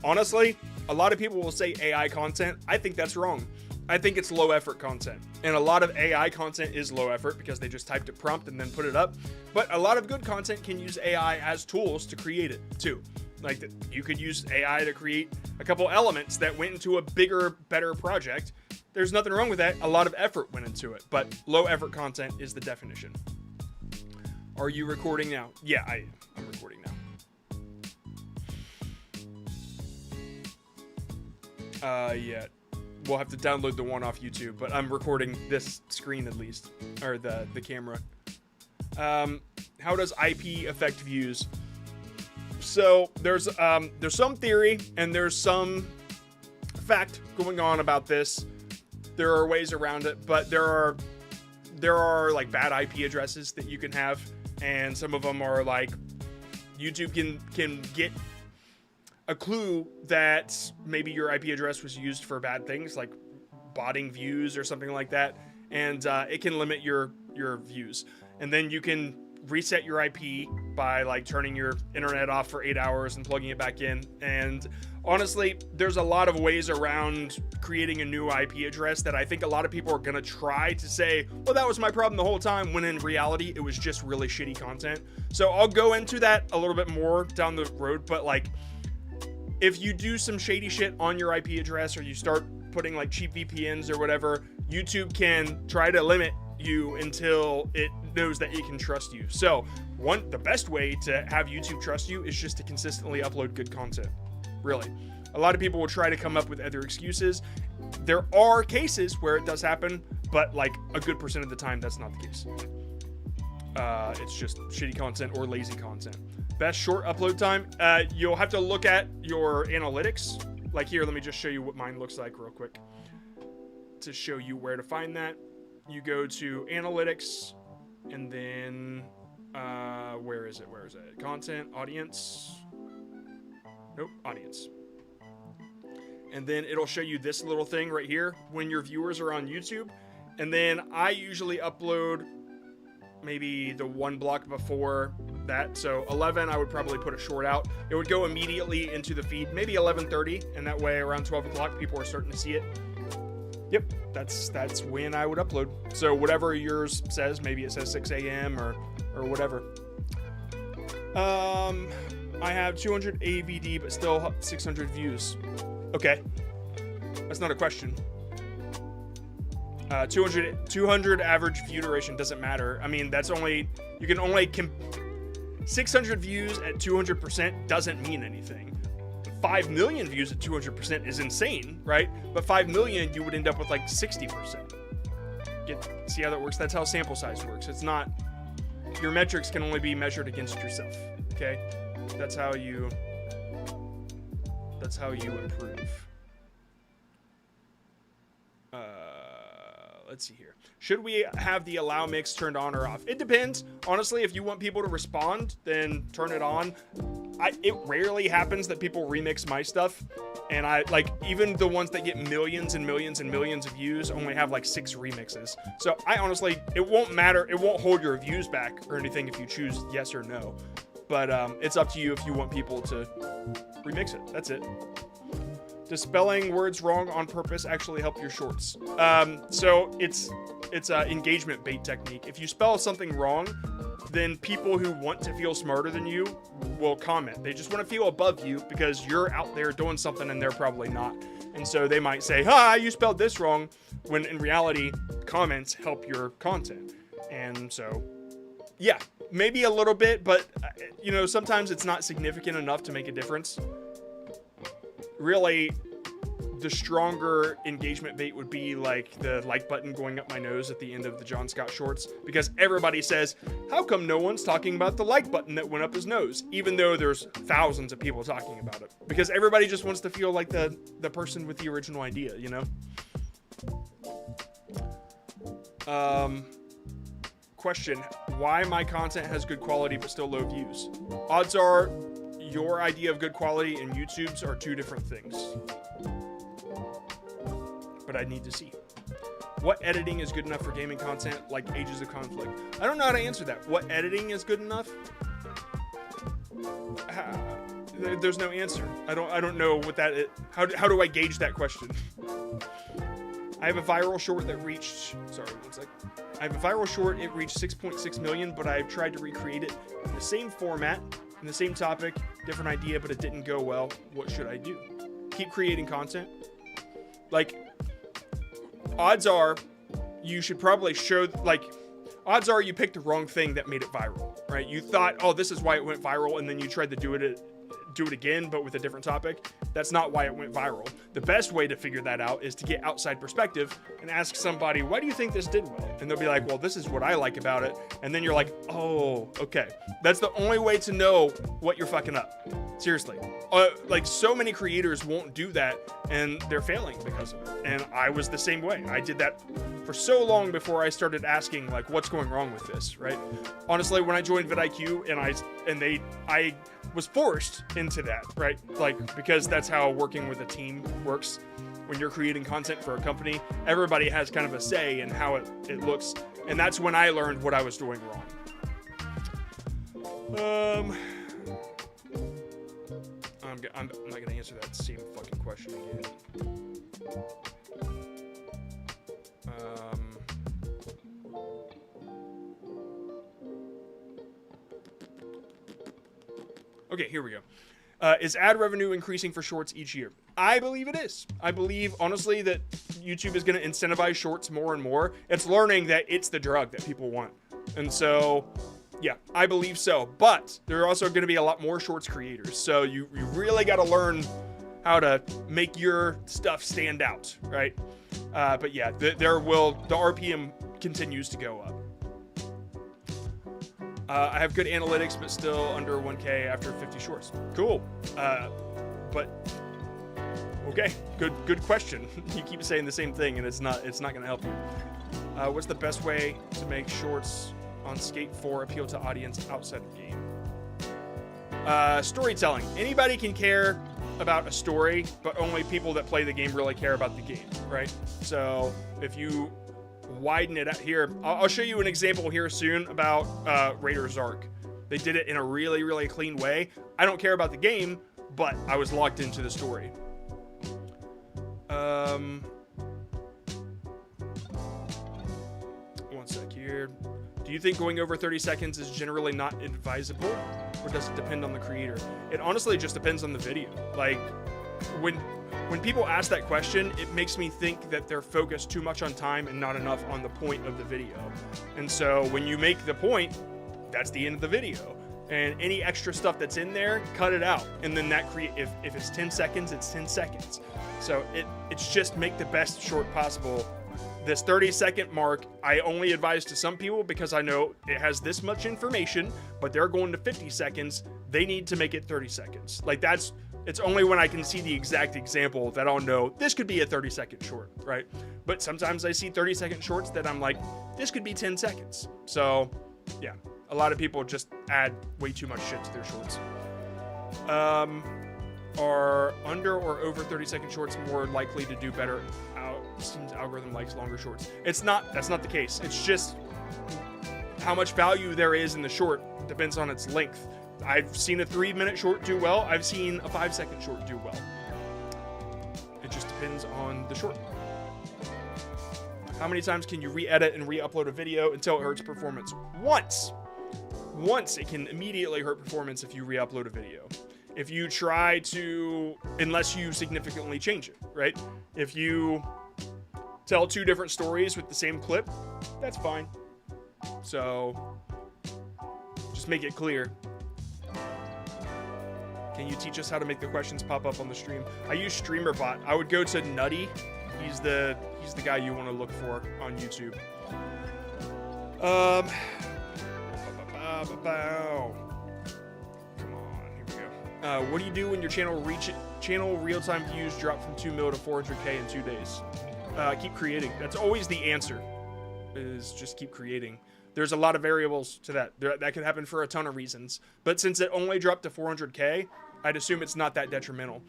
Honestly, a lot of people will say AI content. I think that's wrong. I think it's low effort content. And a lot of AI content is low effort because they just typed a prompt and then put it up. But a lot of good content can use AI as tools to create it too. Like you could use AI to create a couple elements that went into a bigger, better project. There's nothing wrong with that. A lot of effort went into it, but low effort content is the definition. Are you recording now? Yeah, I'm recording now. Yeah. We'll have to download the one off YouTube, but I'm recording this screen at least, or the camera. How does IP affect views? So there's some theory and there's some fact going on about this. There are ways around it, but there are like bad IP addresses that you can have, and some of them are like YouTube can get a clue that maybe your IP address was used for bad things, like botting views or something like that, and it can limit your views. And then you can reset your IP by like turning your internet off for 8 hours and plugging it back in. And honestly, there's a lot of ways around creating a new IP address that I think a lot of people are gonna try to say, well, that was my problem the whole time, when in reality, it was just really shitty content. So I'll go into that a little bit more down the road, but like, if you do some shady shit on your IP address, or you start putting like cheap VPNs or whatever, YouTube can try to limit you until it knows that it can trust you. So the best way to have YouTube trust you is just to consistently upload good content. Really. A lot of people will try to come up with other excuses. There are cases where it does happen, but like a good % of the time, that's not the case. It's just shitty content or lazy content. Best short upload time, you'll have to look at your analytics. Like here, let me just show you what mine looks like real quick to show you where to find that. You go to analytics, and then where is it? Content, audience. Nope, audience. And then it'll show you this little thing right here when your viewers are on YouTube. And then I usually upload maybe the one block before that. So 11, I would probably put a short out. It would go immediately into the feed, maybe 11:30, and that way around 12 o'clock, people are starting to see it. Yep, that's when I would upload. So whatever yours says, maybe it says 6 a.m. or whatever. I have 200 AVD, but still 600 views. Okay, that's not a question. 200 average view duration doesn't matter. I mean, that's only, you can only 600 views at 200% doesn't mean anything. 5 million views at 200% is insane, right? But 5 million, you would end up with like 60%. See how that works? That's how sample size works. It's not, your metrics can only be measured against yourself, okay? That's how you improve. Let's see here. Should we have the allow mix turned on or off? It depends. Honestly, if you want people to respond, then turn it on. It rarely happens that people remix my stuff. And even the ones that get millions and millions and millions of views only have like 6 remixes. So I honestly, it won't matter. It won't hold your views back or anything if you choose yes or no. But it's up to you if you want people to remix it. That's it. Does spelling words wrong on purpose actually help your shorts? So it's an engagement bait technique. If you spell something wrong, then people who want to feel smarter than you will comment. They just want to feel above you because you're out there doing something and they're probably not. And so they might say, "Ha, you spelled this wrong," when in reality, comments help your content. And so, yeah, maybe a little bit, but sometimes it's not significant enough to make a difference. Really, the stronger engagement bait would be like the like button going up my nose at the end of the John Scott shorts, because everybody says, how come no one's talking about the like button that went up his nose, even though there's thousands of people talking about it? Because everybody just wants to feel like the person with the original idea, you know? Question, why my content has good quality but still low views? Odds are your idea of good quality and YouTube's are 2 different things. But I need to see. What editing is good enough for gaming content like Ages of Conflict? I don't know how to answer that. What editing is good enough? There's no answer. I don't know what that is. How do I gauge that question? I have a viral short that reached, sorry, one sec. I have a viral short, it reached 6.6 million, but I've tried to recreate it in the same format, in the same topic, different idea, but it didn't go well. What should I do? Keep creating content? Like, odds are you should probably show, like, odds are you picked the wrong thing that made it viral, right? You thought, oh, this is why it went viral, and then you tried to do it again, but with a different topic. That's not why it went viral. The best way to figure that out is to get outside perspective and ask somebody, why do you think this did well? And they'll be like, well, this is what I like about it. And then you're like, oh, okay. That's the only way to know what you're fucking up. Seriously. Like, so many creators won't do that, and they're failing because of it. And I was the same way. I did that for so long before I started asking, like, what's going wrong with this, right? Honestly, when I joined vidIQ I was forced into that, right? Like, because that's how working with a team works. When you're creating content for a company, everybody has kind of a say in how it looks. And that's when I learned what I was doing wrong. I'm not gonna answer that same fucking question again. Okay, here we go. Is ad revenue increasing for shorts each year? I believe it is. I believe, honestly, that YouTube is going to incentivize shorts more and more. It's learning that it's the drug that people want. And so, yeah, I believe so. But there are also going to be a lot more shorts creators. So you really got to learn how to make your stuff stand out, right? But yeah, the RPM continues to go up. I have good analytics, but still under 1K after 50 shorts. Cool. But okay, good question. You keep saying the same thing, and it's not gonna help you. What's the best way to make shorts on Skate 4 appeal to audience outside the game? Storytelling. Anybody can care about a story, but only people that play the game really care about the game, right? So if you widen it out here, I'll show you an example here soon about Raiders Ark. They did it in a really, really clean way. I don't care about the game, but I was locked into the story. One sec here. Do you think going over 30 seconds is generally not advisable, or does it depend on the creator? It honestly just depends on the video. Like, when people ask that question, it makes me think that they're focused too much on time and not enough on the point of the video. And so when you make the point, that's the end of the video. And any extra stuff that's in there, cut it out. And then that if it's 10 seconds, it's 10 seconds. So it's just make the best short possible. This 30-second mark, I only advise to some people because I know it has this much information, but they're going to 50 seconds. They need to make it 30 seconds. Like, it's only when I can see the exact example that I'll know this could be a 30-second short, right? But sometimes I see 30-second shorts that I'm like, this could be 10 seconds. So, yeah, a lot of people just add way too much shit to their shorts. Are under or over 30-second shorts more likely to do better? Seems algorithm likes longer shorts. That's not the case. It's just how much value there is in the short depends on its length. I've seen a 3-minute short do well. I've seen a 5-second short do well. It just depends on the short. How many times can you re-edit and re-upload a video until it hurts performance? Once it can immediately hurt performance if you re-upload a video. If you try to, unless you significantly change it, right? If you tell 2 different stories with the same clip, that's fine. So just make it clear. Can you teach us how to make the questions pop up on the stream? I use StreamerBot. I would go to Nutty. He's the guy you want to look for on YouTube. Come on, here we go. What do you do when your channel real-time views drop from 2 mil to 400K in 2 days? Keep creating. That's always the answer, is just keep creating. There's a lot of variables to that. That could happen for a ton of reasons. But since it only dropped to 400K, I'd assume it's not that detrimental.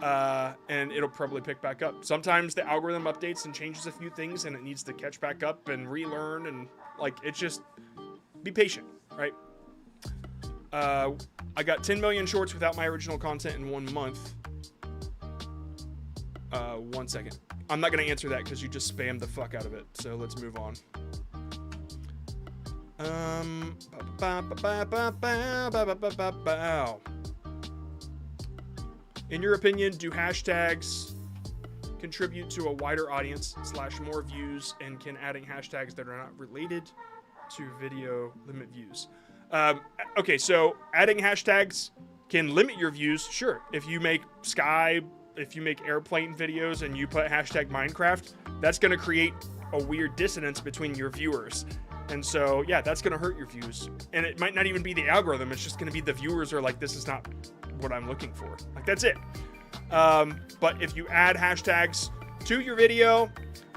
and it'll probably pick back up. Sometimes the algorithm updates and changes a few things, and it needs to catch back up and relearn, and like it's just be patient, right? I got 10 million shorts without my original content in 1 month. 1 second. I'm not gonna answer that because you just spammed the fuck out of it. So let's move on. In your opinion, do hashtags contribute to a wider audience / more views, and can adding hashtags that are not related to video limit views? Okay, so adding hashtags can limit your views, sure. If you make if you make airplane videos and you put hashtag Minecraft, that's gonna create a weird dissonance between your viewers. And so, yeah, that's gonna hurt your views. And it might not even be the algorithm, it's just gonna be the viewers are like, this is not what I'm looking for. Like, that's it. But if you add hashtags to your video,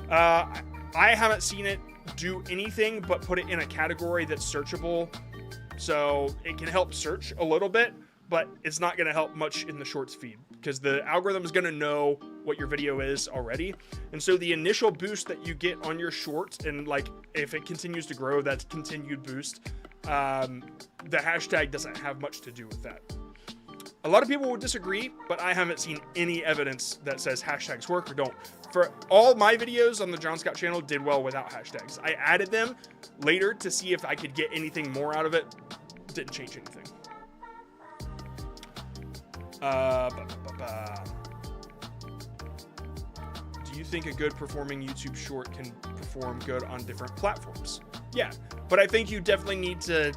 I haven't seen it do anything but put it in a category that's searchable. So it can help search a little bit, but it's not gonna help much in the shorts feed because the algorithm is gonna know what your video is already. And so the initial boost that you get on your shorts, and like if it continues to grow, that's continued boost, the hashtag doesn't have much to do with that. A lot of people would disagree, but I haven't seen any evidence that says hashtags work or don't. For all my videos on the John Scott channel did well without hashtags. I added them later to see if I could get anything more out of it. Didn't change anything. Do you think a good performing YouTube short can perform good on different platforms? Yeah, but I think you definitely need to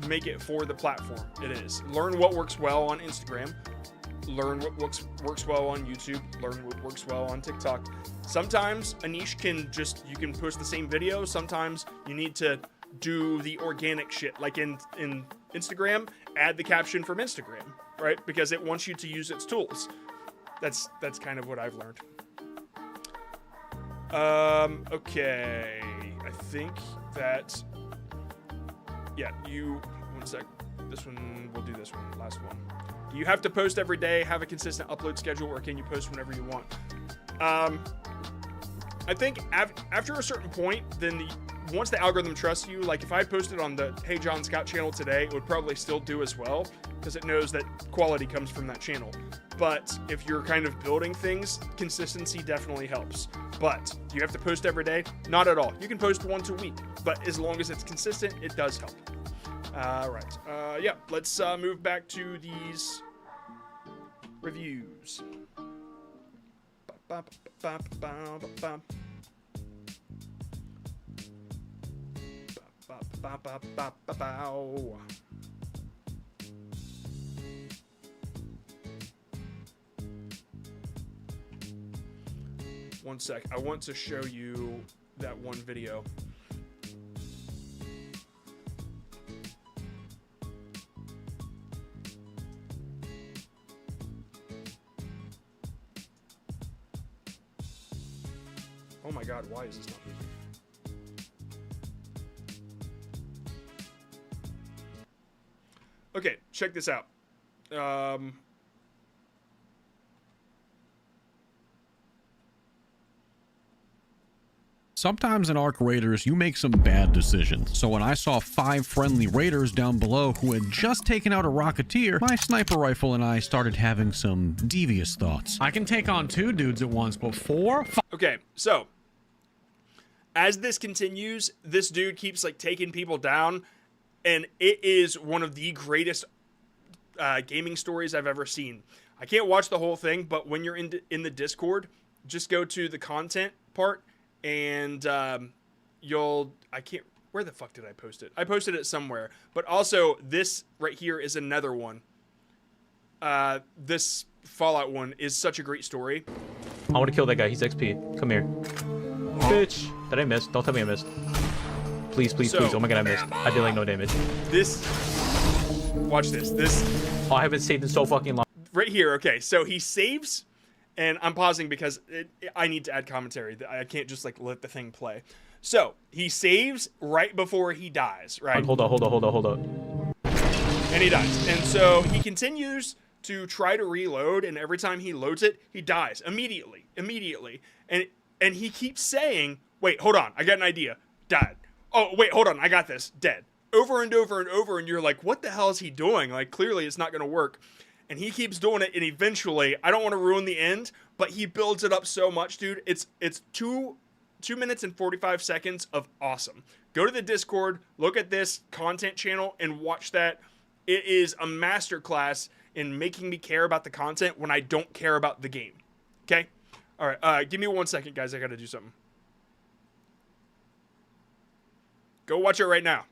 make it for the platform it is. Learn what works well on Instagram. Learn what works well on YouTube. Learn what works well on TikTok. Sometimes a niche you can post the same video. Sometimes you need to do the organic shit. Like in Instagram, add the caption from Instagram, right? Because it wants you to use its tools. That's kind of what I've learned. Okay. I think that, yeah, one sec. This one, we'll do this one, last one. Do you have to post every day, have a consistent upload schedule, or can you post whenever you want? I think after a certain point, then once the algorithm trusts you, like if I posted on the Hey John Scott channel today, it would probably still do as well because it knows that quality comes from that channel. But if you're kind of building things, consistency definitely helps. But do you have to post every day? Not at all. You can post once a week, but as long as it's consistent, it does help. Right. Yeah, let's move back to these reviews. One sec. I want to show you that one video. Oh my god, why is this not moving? Okay, check this out. Sometimes in Ark Raiders, you make some bad decisions. So when I saw 5 friendly raiders down below who had just taken out a Rocketeer, my sniper rifle and I started having some devious thoughts. I can take on 2 dudes at once, but 4? Okay, so as this continues, this dude keeps like taking people down, and it is one of the greatest gaming stories I've ever seen. I can't watch the whole thing, but when you're in the Discord, just go to the content part, and where the fuck did I post it? I posted it somewhere. But also, this right here is another one. This Fallout one is such a great story. I want to kill that guy. He's XP. Come here. Bitch. Did I miss? Don't tell me I missed. Please, please, please. Oh my god, I missed. I did like no damage. Watch this. Oh, I haven't saved in so fucking long. Right here, okay. So he saves, and I'm pausing because I need to add commentary. I can't just like let the thing play. So he saves right before he dies, right? Hold on. And he dies. And so he continues to try to reload, and every time he loads it, he dies immediately. And he keeps saying, wait, hold on, I got an idea. Died. Oh, wait, hold on, I got this. Dead. Over and over and over, and you're like, what the hell is he doing? Like, clearly it's not going to work. And he keeps doing it, and eventually, I don't want to ruin the end, but he builds it up so much, dude. It's 2 minutes and 45 seconds of awesome. Go to the Discord, look at this content channel, and watch that. It is a masterclass in making me care about the content when I don't care about the game. Okay? All right, give me 1 second, guys. I got to do something. Go watch it right now.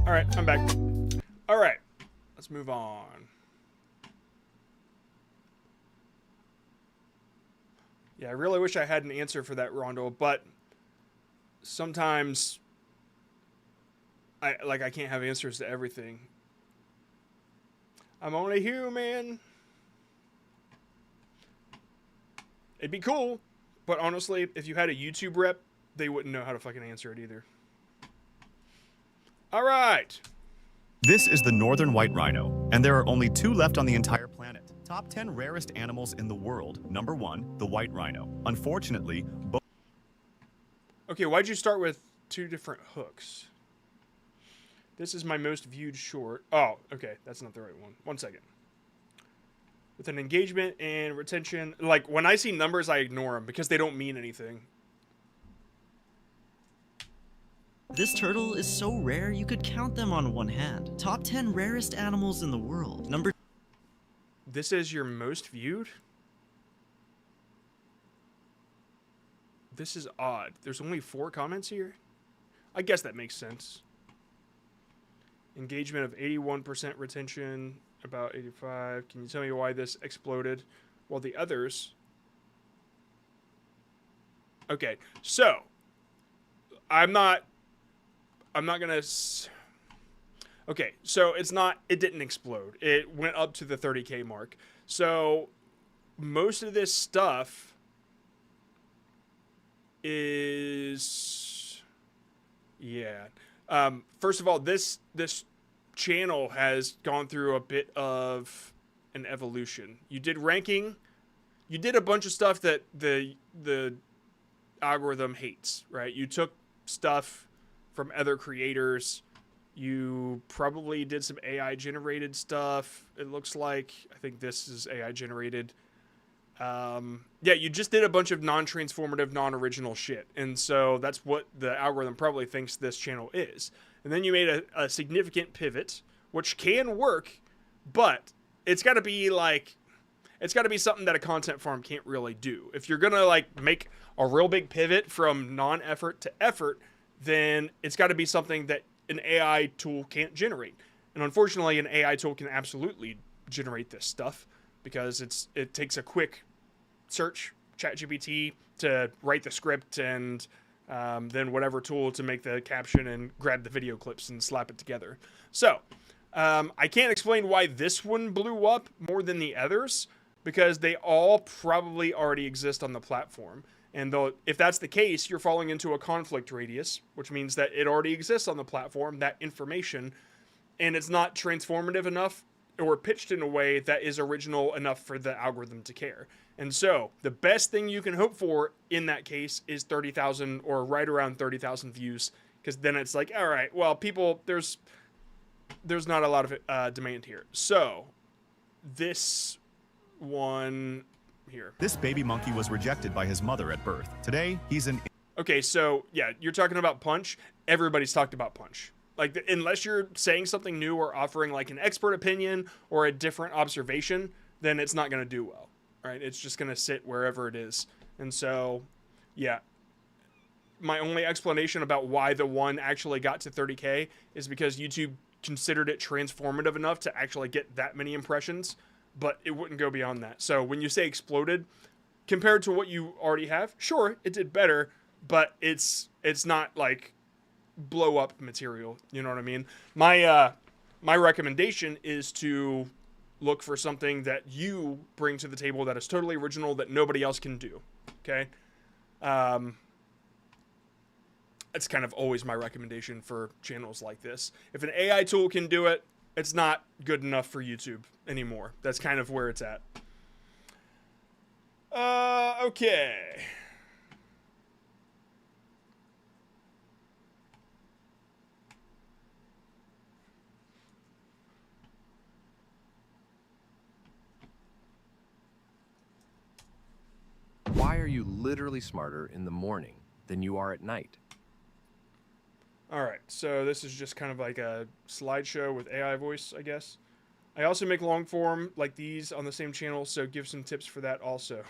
All right, I'm back. All right, let's move on. Yeah, I really wish I had an answer for that, Rondo, but sometimes I can't have answers to everything. I'm only human. It'd be cool, but honestly, if you had a YouTube rep, they wouldn't know how to fucking answer it either. All right. This is the northern white rhino, and there are only 2 left on the entire planet. Top 10 rarest animals in the world. Number 1, the white rhino. Unfortunately, both... Okay, why'd you start with 2 different hooks? This is my most viewed short. Oh, okay, that's not the right one. 1 second. With an engagement and retention, like when I see numbers, I ignore them because they don't mean anything. This turtle is so rare you could count them on one hand. Top 10 rarest animals in the world. Number... This is your most viewed? This is odd. There's only 4 comments here? I guess that makes sense. Engagement of 81%, retention about 85. Can you tell me why this exploded? While the others... Okay, so I'm not gonna... Okay, so it didn't explode. It went up to the 30K mark. So most of this stuff is... Yeah. First of all, this channel has gone through a bit of an evolution. You did ranking. You did a bunch of stuff that the algorithm hates, right? You took stuff from other creators. You probably did some AI generated stuff. It looks like, I think this is AI generated. Yeah, you just did a bunch of non-transformative, non-original shit. And so that's what the algorithm probably thinks this channel is. And then you made a significant pivot, which can work, but it's got to be like, it's got to be something that a content farm can't really do. If you're going to like make a real big pivot from non-effort to effort, then it's got to be something that an AI tool can't generate. And unfortunately, an AI tool can absolutely generate this stuff because it takes a quick search, ChatGPT, to write the script, and then whatever tool to make the caption and grab the video clips and slap it together. So I can't explain why this one blew up more than the others, because they all probably already exist on the platform. And though, if that's the case, you're falling into a conflict radius, which means that it already exists on the platform, that information, and it's not transformative enough or pitched in a way that is original enough for the algorithm to care. And so the best thing you can hope for in that case is 30,000 or right around 30,000 views, because then it's like, all right, well, people, there's not a lot of demand here. So this one here. This baby monkey was rejected by his mother at birth. Today, he's an... Okay, so yeah, you're talking about Punch. Everybody's talked about Punch. Like, unless you're saying something new or offering like an expert opinion or a different observation, then it's not going to do well, right? It's just going to sit wherever it is. And so, yeah, my only explanation about why the one actually got to 30K is because YouTube considered it transformative enough to actually get that many impressions, but it wouldn't go beyond that. So when you say exploded, compared to what you already have, sure, it did better, but it's not like blow up material. You know what I mean? My recommendation is to look for something that you bring to the table that is totally original that nobody else can do. Okay? That's kind of always my recommendation for channels like this. If an AI tool can do it, it's not good enough for YouTube anymore. That's kind of where it's at. Okay. Why are you literally smarter in the morning than you are at night? All right, so this is just kind of like a slideshow with AI voice, I guess. I also make long form like these on the same channel, so give some tips for that also.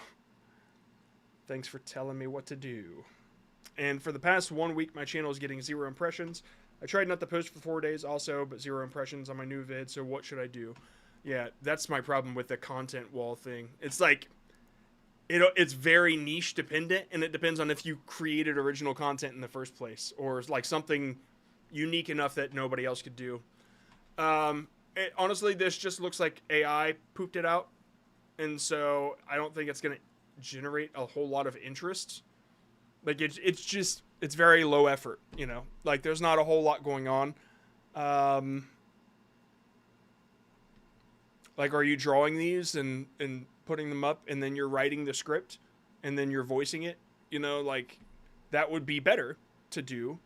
Thanks for telling me what to do. And for the past 1 week, my channel is getting 0 impressions. I tried not to post for 4 days also, but 0 impressions on my new vid, so what should I do? Yeah, that's my problem with the content wall thing. It's like, it's very niche dependent, and it depends on if you created original content in the first place, or like something unique enough that nobody else could do. Honestly, this just looks like AI pooped it out, and so I don't think it's going to generate a whole lot of interest. Like, it's very low effort, you know? Like, there's not a whole lot going on. Like, are you drawing these and putting them up, and then you're writing the script, and then you're voicing it? You know, like, that would be better to do,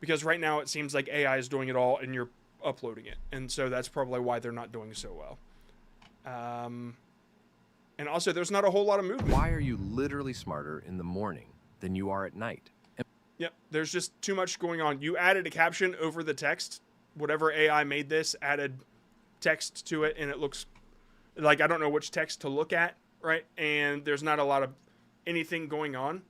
because right now it seems like AI is doing it all, and you're uploading it, and so that's probably why they're not doing so well. And also, there's not a whole lot of movement. Why are you literally smarter in the morning than you are at night? Yep, there's just too much going on. You added a caption over the text. Whatever AI made this added text to it, and it looks like, I don't know which text to look at, right? And there's not a lot of anything going on.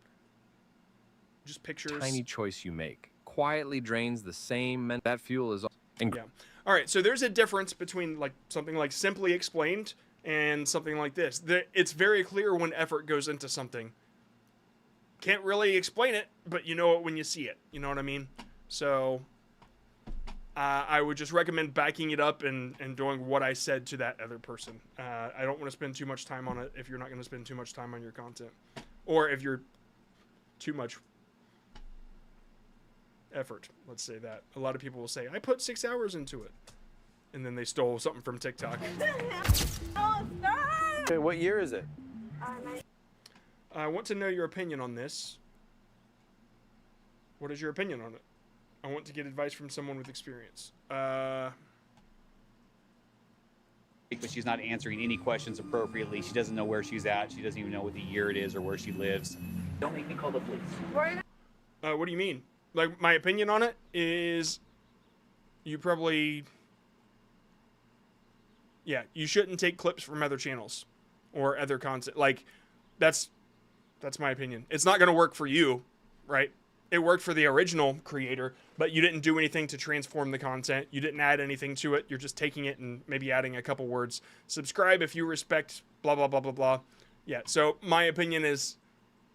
Just pictures. Tiny choice you make quietly drains the same that fuel is. Yeah. All right, so there's a difference between like something like Simply Explained and something like this. It's very clear when effort goes into something. Can't really explain it, but you know it when you see it. You know what I mean? So I would just recommend backing it up and doing what I said to that other person. I don't want to spend too much time on it if you're not going to spend too much time on your content. Or if you're too much effort, let's say that. A lot of people will say, I put 6 hours into it. And then they stole something from TikTok. Oh, Okay, what year is it? I want to know your opinion on this. What is your opinion on it? I want to get advice from someone with experience. But she's not answering any questions appropriately. She doesn't know where she's at. She doesn't even know what the year it is or where she lives. Don't make me call the police. What do you mean? Like, my opinion on it is you probably... Yeah, you shouldn't take clips from other channels or other content. Like, that's my opinion. It's not going to work for you, right? It worked for the original creator, but you didn't do anything to transform the content. You didn't add anything to it. You're just taking it and maybe adding a couple words. Subscribe if you respect blah, blah, blah, blah, blah. Yeah, so my opinion is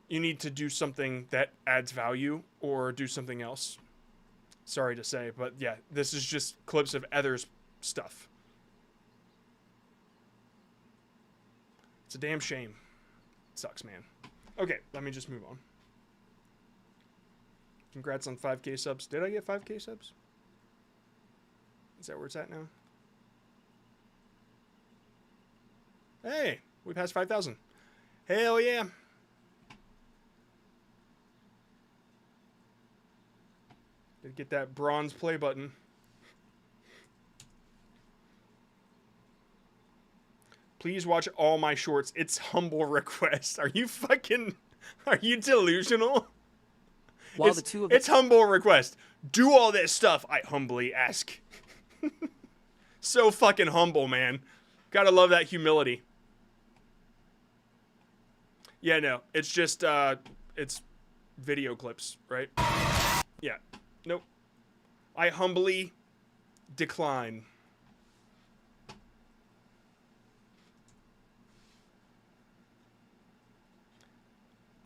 you need to do something that adds value or do something else. Sorry to say, but yeah, this is just clips of others' stuff. It's a damn shame. It sucks, man. Okay, let me just move on. Congrats on 5K subs. Did I get 5K subs? Is that where it's at now? Hey, we passed 5,000. Hell yeah. Did get that bronze play button. Please watch all my shorts. It's humble request. Are you delusional? While the two of It's humble request. Do all this stuff, I humbly ask. So fucking humble, man. Gotta love that humility. Yeah, no. It's just, it's video clips, right? Yeah. Nope. I humbly decline.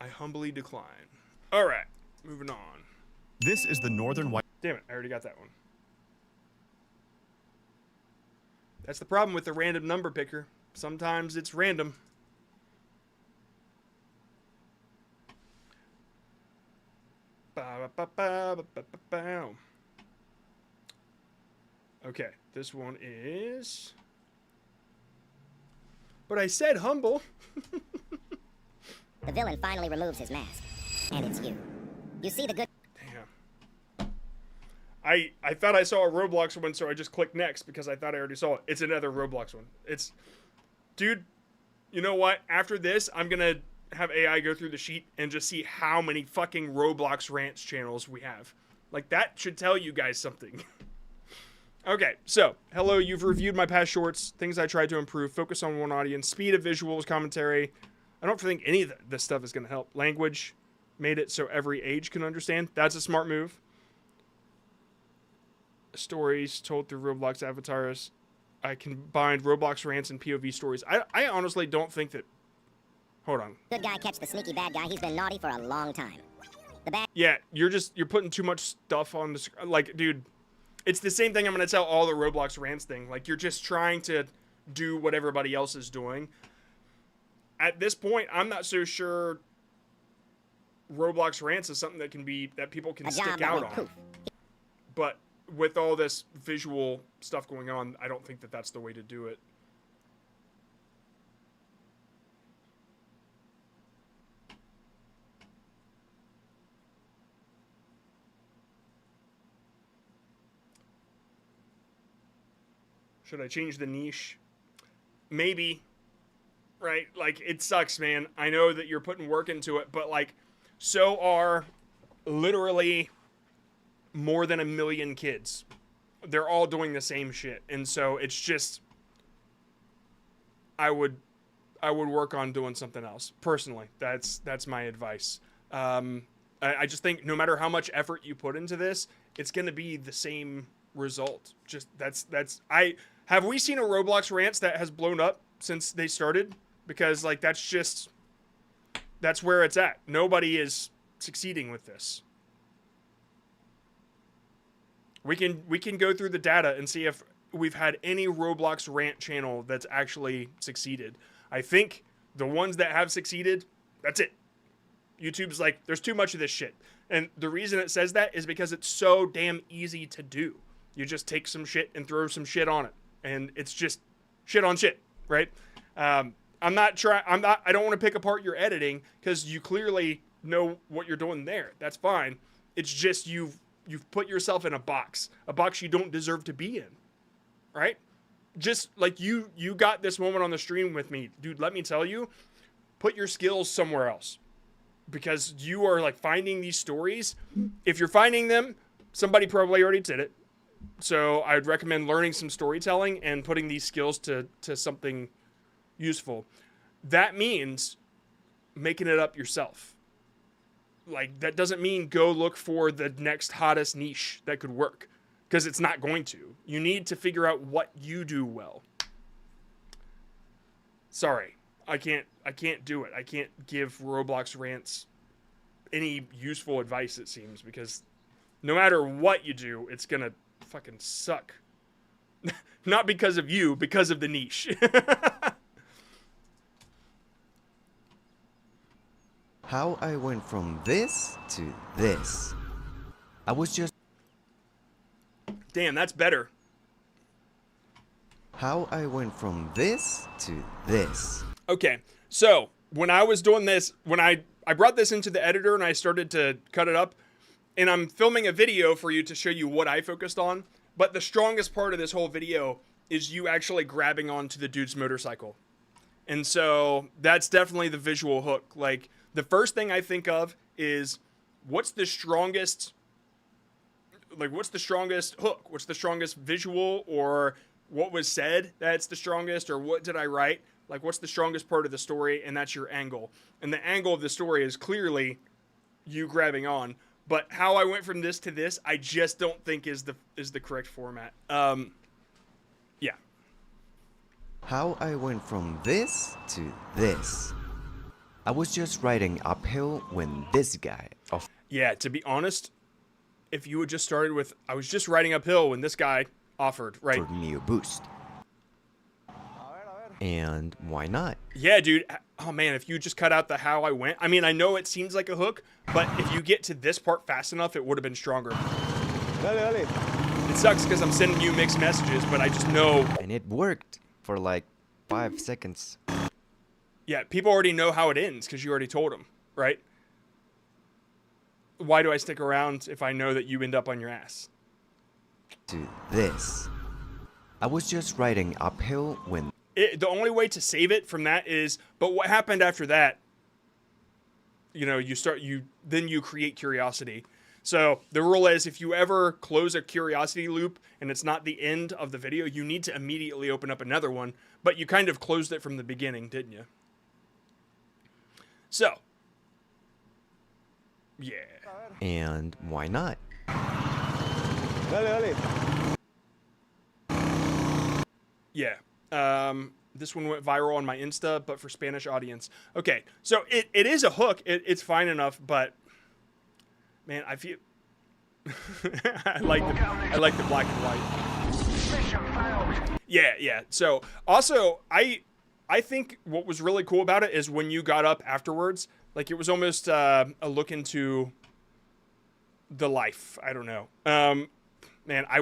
I humbly decline. All right. Moving on. This is the Northern White... Damn it, I already got that one. That's the problem with the random number picker. Sometimes it's random. Okay, this one is... But I said humble. The villain finally removes his mask. And it's you. You see the good... Damn. I thought I saw a Roblox one, so I just clicked next because I thought I already saw it. It's another Roblox one. It's... Dude, you know what? After this, I'm gonna have AI go through the sheet and just see how many fucking Roblox Rants channels we have. Like, that should tell you guys something. Okay, so, hello, you've reviewed my past shorts, things I tried to improve, focus on one audience, speed of visuals, commentary. I don't think any of this stuff is going to help. Language, made it so every age can understand. That's a smart move. Stories told through Roblox avatars. I combined Roblox rants and POV stories. I honestly don't think that... Hold on. Good guy catch the sneaky bad guy. He's been naughty for a long time. The bad... Yeah, you're putting too much stuff on the... Like, dude... It's the same thing I'm going to tell all the Roblox rants thing. Like, you're just trying to do what everybody else is doing. At this point, I'm not so sure Roblox rants is something that people can stick out on. But with all this visual stuff going on, I don't think that that's the way to do it. Should I change the niche? Maybe. Right? Like, it sucks, man. I know that you're putting work into it, but, like, so are literally more than 1 million kids. They're all doing the same shit. And so it's just... I would work on doing something else. Personally, that's my advice. I just think no matter how much effort you put into this, it's going to be the same result. Just have we seen a Roblox rants that has blown up since they started? Because, like, that's where it's at. Nobody is succeeding with this. We can go through the data and see if we've had any Roblox rant channel that's actually succeeded. I think the ones that have succeeded, that's it. YouTube's like, there's too much of this shit. And the reason it says that is because it's so damn easy to do. You just take some shit and throw some shit on it. And it's just shit on shit, right? I don't want to pick apart your editing because you clearly know what you're doing there. That's fine. It's just you've put yourself in a box you don't deserve to be in, right? Just like you got this moment on the stream with me, dude. Let me tell you, put your skills somewhere else, because you are like finding these stories. If you're finding them, somebody probably already did it. So I'd recommend learning some storytelling and putting these skills to something useful. That means making it up yourself. Like, that doesn't mean go look for the next hottest niche that could work, because it's not going to. You need to figure out what you do well. Sorry, I can't do it. I can't give Roblox rants any useful advice, it seems, because no matter what you do, it's gonna fucking suck. Not because of you, because of the niche. How I went from this to this. I was just... Damn, that's better. How I went from this to this. Okay, so when I was doing this, when I brought this into the editor and I started to cut it up, and I'm filming a video for you to show you what I focused on, but the strongest part of this whole video is you actually grabbing onto the dude's motorcycle. And so that's definitely the visual hook. Like, the first thing I think of is, what's the strongest hook? What's the strongest visual, or what was said that's the strongest, or what did I write? Like, what's the strongest part of the story? And that's your angle. And the angle of the story is clearly you grabbing on. But how I went from this to this, I just don't think is the correct format. Yeah. How I went from this to this. I was just riding uphill when this guy... Yeah, to be honest, if you had just started with, I was just riding uphill when this guy offered, right? ...offered me a boost. And why not? Yeah, dude. Oh, man, if you just cut out the how I went. I mean, I know it seems like a hook, but if you get to this part fast enough, it would have been stronger. It sucks because I'm sending you mixed messages, but I just know. And it worked for like 5 seconds. Yeah, people already know how it ends because you already told them, right? Why do I stick around if I know that you end up on your ass? To this. I was just riding uphill when... The only way to save it from that is, but what happened after that? You know, then you create curiosity. So the rule is, if you ever close a curiosity loop and it's not the end of the video, you need to immediately open up another one. But you kind of closed it from the beginning, didn't you? So, yeah. And why not? Yeah. This one went viral on my Insta, but for Spanish audience. Okay, so it is a hook. It's fine enough, but man, I feel I like the black and white. Yeah. So also, I think what was really cool about it is when you got up afterwards, like, it was almost a look into the life. I don't know. Man, I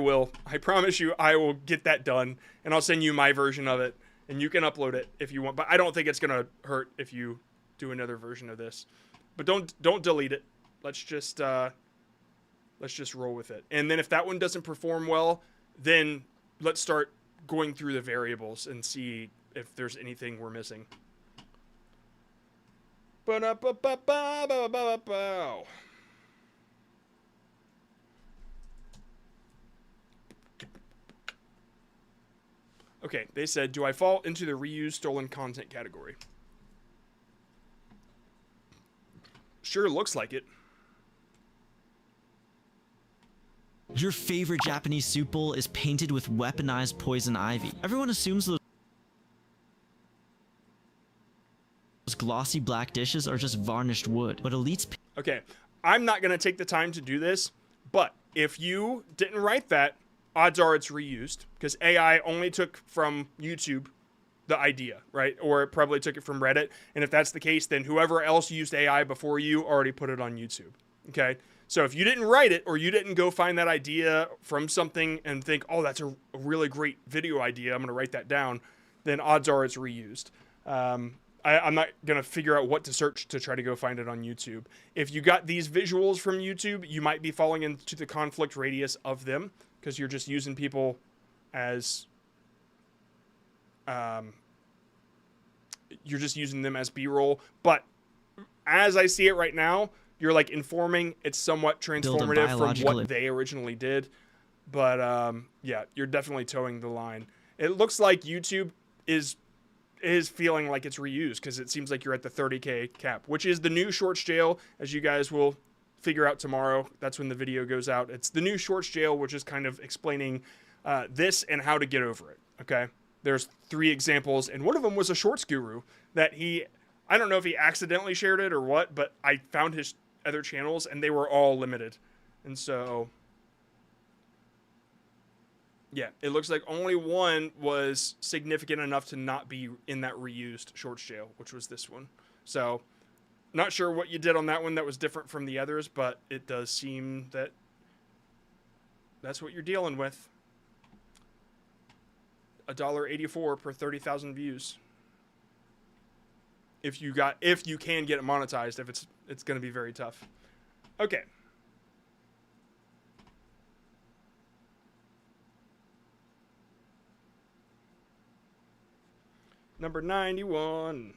promise you, I will get that done, and I'll send you my version of it, and you can upload it if you want. But I don't think it's gonna hurt if you do another version of this. But don't delete it. Let's just roll with it. And then if that one doesn't perform well, then let's start going through the variables and see if there's anything we're missing. Okay, they said, do I fall into the reused stolen content category? Sure looks like it. Your favorite Japanese soup bowl is painted with weaponized poison ivy. Everyone assumes those glossy black dishes are just varnished wood, but Elite's... Okay, I'm not going to take the time to do this, but if you didn't write that, odds are it's reused, because AI only took from YouTube the idea, right? Or it probably took it from Reddit, and if that's the case, then whoever else used AI before you already put it on YouTube, okay? So if you didn't write it, or you didn't go find that idea from something and think, oh, that's a really great video idea, I'm going to write that down, then odds are it's reused. I'm not going to figure out what to search to try to go find it on YouTube. If you got these visuals from YouTube, you might be falling into the conflict radius of them because you're just using people as... you're just using them as B-roll. But as I see it right now, you're like informing. It's somewhat transformative from what they originally did. But yeah, you're definitely towing the line. It looks like YouTube is feeling like it's reused because it seems like you're at the 30K cap, which is the new shorts jail, as you guys will figure out tomorrow. That's when the video goes out. It's the new shorts jail, which is kind of explaining this and how to get over it. Okay, there's 3 examples, and one of them was a shorts guru that I don't know if he accidentally shared it or what, but I found his other channels and they were all limited. And so yeah, it looks like only one was significant enough to not be in that reused shorts jail, which was this one. So, not sure what you did on that one that was different from the others, but it does seem that that's what you're dealing with. $1.84 per 30,000 views. If you can get it monetized, it's going to be very tough. Okay. Number 91.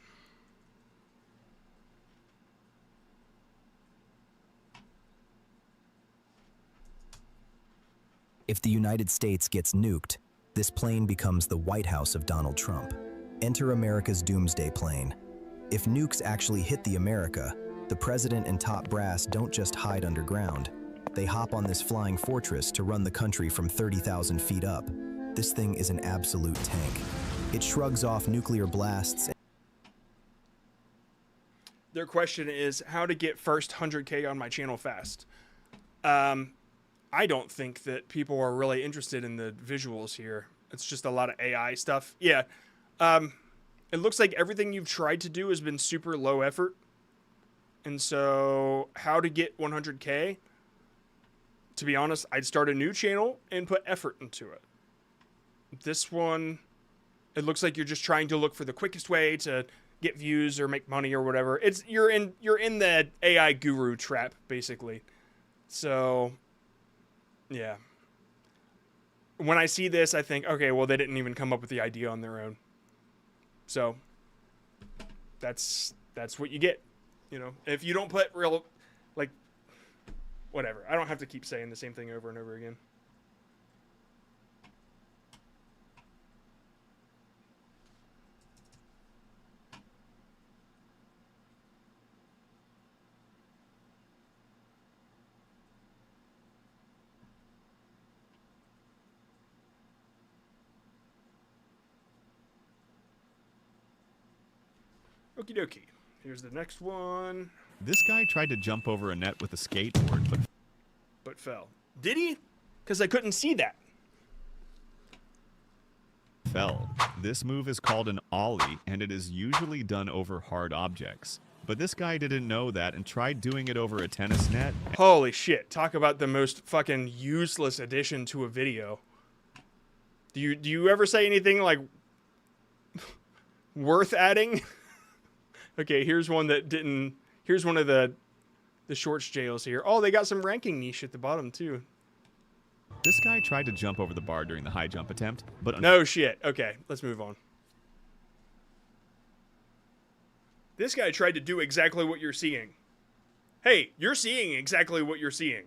If the United States gets nuked, this plane becomes the White House of Donald Trump. Enter America's doomsday plane. If nukes actually hit the America, the president and top brass don't just hide underground. They hop on this flying fortress to run the country from 30,000 feet up. This thing is an absolute tank. It shrugs off nuclear blasts. Their question is how to get first 100K on my channel fast. I don't think that people are really interested in the visuals here. It's just a lot of AI stuff. Yeah. It looks like everything you've tried to do has been super low effort. And so how to get 100K? To be honest, I'd start a new channel and put effort into it. This one... It looks like you're just trying to look for the quickest way to get views or make money or whatever. You're in the AI guru trap, basically. So, yeah. When I see this, I think, okay, well, they didn't even come up with the idea on their own. So, that's what you get. You know, if you don't put real, like, whatever. I don't have to keep saying the same thing over and over again. Okie dokie. Here's the next one. This guy tried to jump over a net with a skateboard, but fell. Did he? Because I couldn't see that. Fell. This move is called an ollie, and it is usually done over hard objects. But this guy didn't know that and tried doing it over a tennis net. Holy shit. Talk about the most fucking useless addition to a video. Do you ever say anything like worth adding? Okay, here's one that didn't... Here's one of the shorts jails here. Oh, they got some ranking niche at the bottom, too. This guy tried to jump over the bar during the high jump attempt, but... No shit. Okay, let's move on. This guy tried to do exactly what you're seeing. Hey, you're seeing exactly what you're seeing.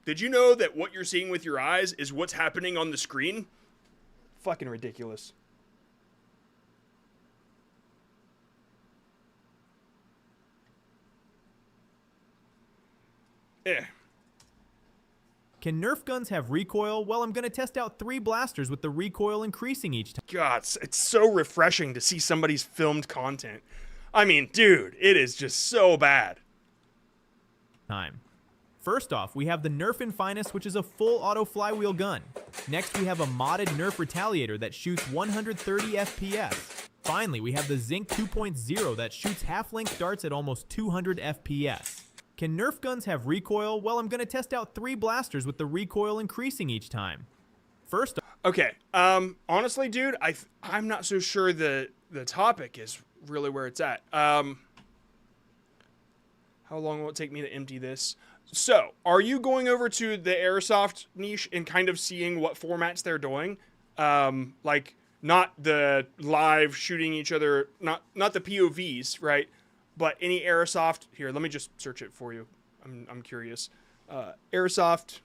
Did you know that what you're seeing with your eyes is what's happening on the screen? Fucking ridiculous. Yeah. Can Nerf guns have recoil? Well, I'm going to test out 3 blasters with the recoil increasing each time. God, it's so refreshing to see somebody's filmed content. I mean, dude, it is just so bad. First off, we have the Nerf Infinus, which is a full auto flywheel gun. Next, we have a modded Nerf Retaliator that shoots 130 FPS. Finally, we have the Zinc 2.0 that shoots half-length darts at almost 200 FPS. Can Nerf guns have recoil? Well, I'm going to test out 3 blasters with the recoil increasing each time. First, okay, honestly, dude, I'm not so sure that the topic is really where it's at. How long will it take me to empty this? So, are you going over to the airsoft niche and kind of seeing what formats they're doing? Like, not the live shooting each other, not the POVs, right? But any airsoft. Here, let me just search it for you. I'm curious. Airsoft.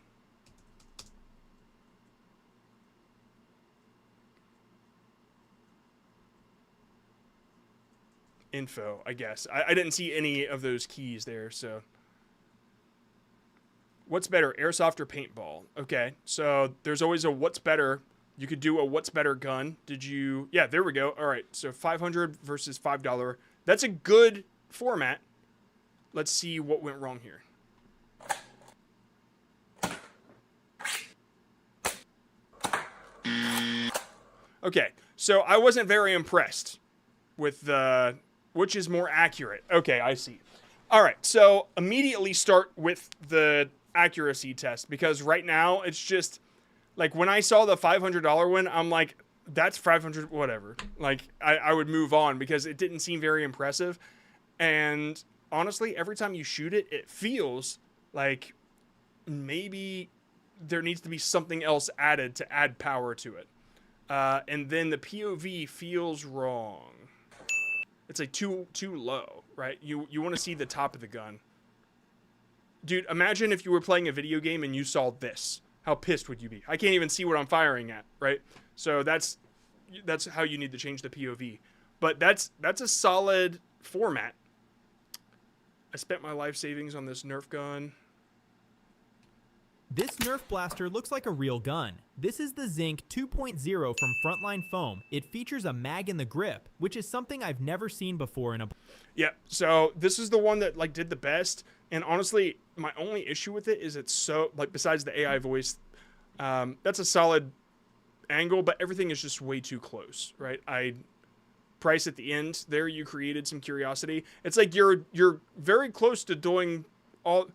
Info, I guess. I didn't see any of those keys there, so. What's better, airsoft or paintball? Okay, so there's always a what's better. You could do a what's better gun. Did you? Yeah, there we go. All right, so $500 versus $5. That's a good format. Let's see what went wrong here. Okay, so I wasn't very impressed with the, which is more accurate. Okay, I see. All right, so immediately start with the accuracy test, because right now it's just like when I saw the $500 one, I'm like, that's 500, whatever. Like I would move on because it didn't seem very impressive. And honestly, every time you shoot it, it feels like maybe there needs to be something else added to add power to it. And then the POV feels wrong. It's like too low, right? You want to see the top of the gun. Dude, imagine if you were playing a video game and you saw this. How pissed would you be? I can't even see what I'm firing at, right? So that's how you need to change the POV. But that's a solid format. I spent my life savings on this Nerf gun. This Nerf blaster looks like a real gun. This is the Zinc 2.0 from Frontline Foam. It features a mag in the grip, which is something I've never seen before in a... Yeah, so this is the one that like did the best. And honestly, my only issue with it is it's so, like, besides the AI voice, that's a solid angle, but everything is just way too close, right? Price at the end, there you created some curiosity. It's like you're very close to doing all...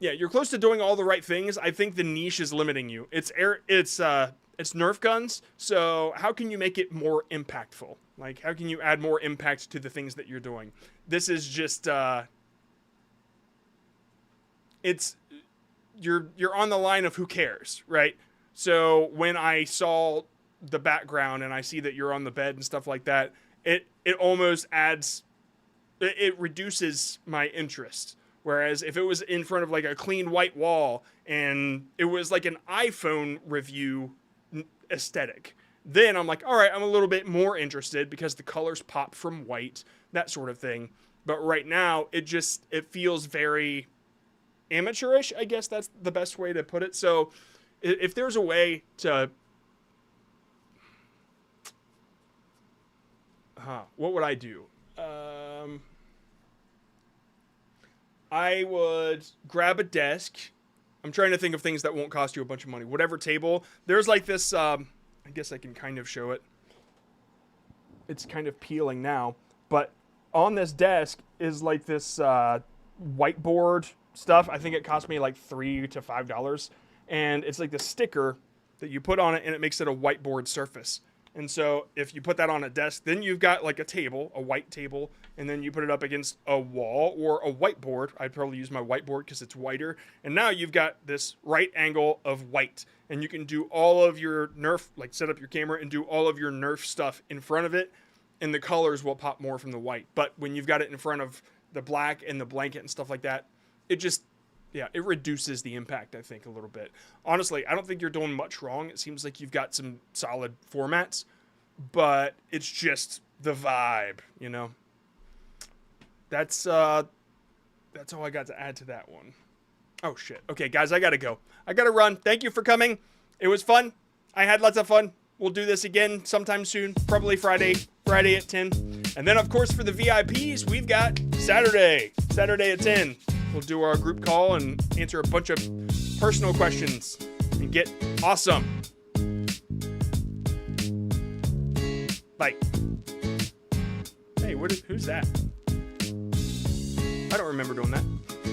Yeah, you're close to doing all the right things. I think the niche is limiting you. It's Nerf guns, so how can you make it more impactful? Like, how can you add more impact to the things that you're doing? This is just... you're on the line of who cares, right? So when I saw the background and I see that you're on the bed and stuff like that, it almost adds, it reduces my interest. Whereas if it was in front of like a clean white wall and it was like an iPhone review aesthetic, then I'm like, all right, I'm a little bit more interested because the colors pop from white, that sort of thing. But right now it feels very amateurish, I guess that's the best way to put it. So if there's a way to, what would I do? I would grab a desk. I'm trying to think of things that won't cost you a bunch of money. Whatever table. There's like this, I guess I can kind of show it. It's kind of peeling now. But on this desk is like this whiteboard stuff. I think it cost me like $3 to $5. And it's like the sticker that you put on it and it makes it a whiteboard surface. And so if you put that on a desk, then you've got like a table, a white table, and then you put it up against a wall or a whiteboard. I'd probably use my whiteboard because it's whiter. And now you've got this right angle of white. And you can do all of your Nerf, like set up your camera and do all of your Nerf stuff in front of it. And the colors will pop more from the white. But when you've got it in front of the black and the blanket and stuff like that, it just, yeah, it reduces the impact, I think, a little bit. Honestly, I don't think you're doing much wrong. It seems like you've got some solid formats, but it's just the vibe, you know? That's all I got to add to that one. Oh, shit. Okay, guys, I gotta go. I gotta run. Thank you for coming. It was fun. I had lots of fun. We'll do this again sometime soon, probably Friday at 10. And then, of course, for the VIPs, we've got Saturday at 10. We'll do our group call and answer a bunch of personal questions and get awesome. Like, hey, who's that? I don't remember doing that.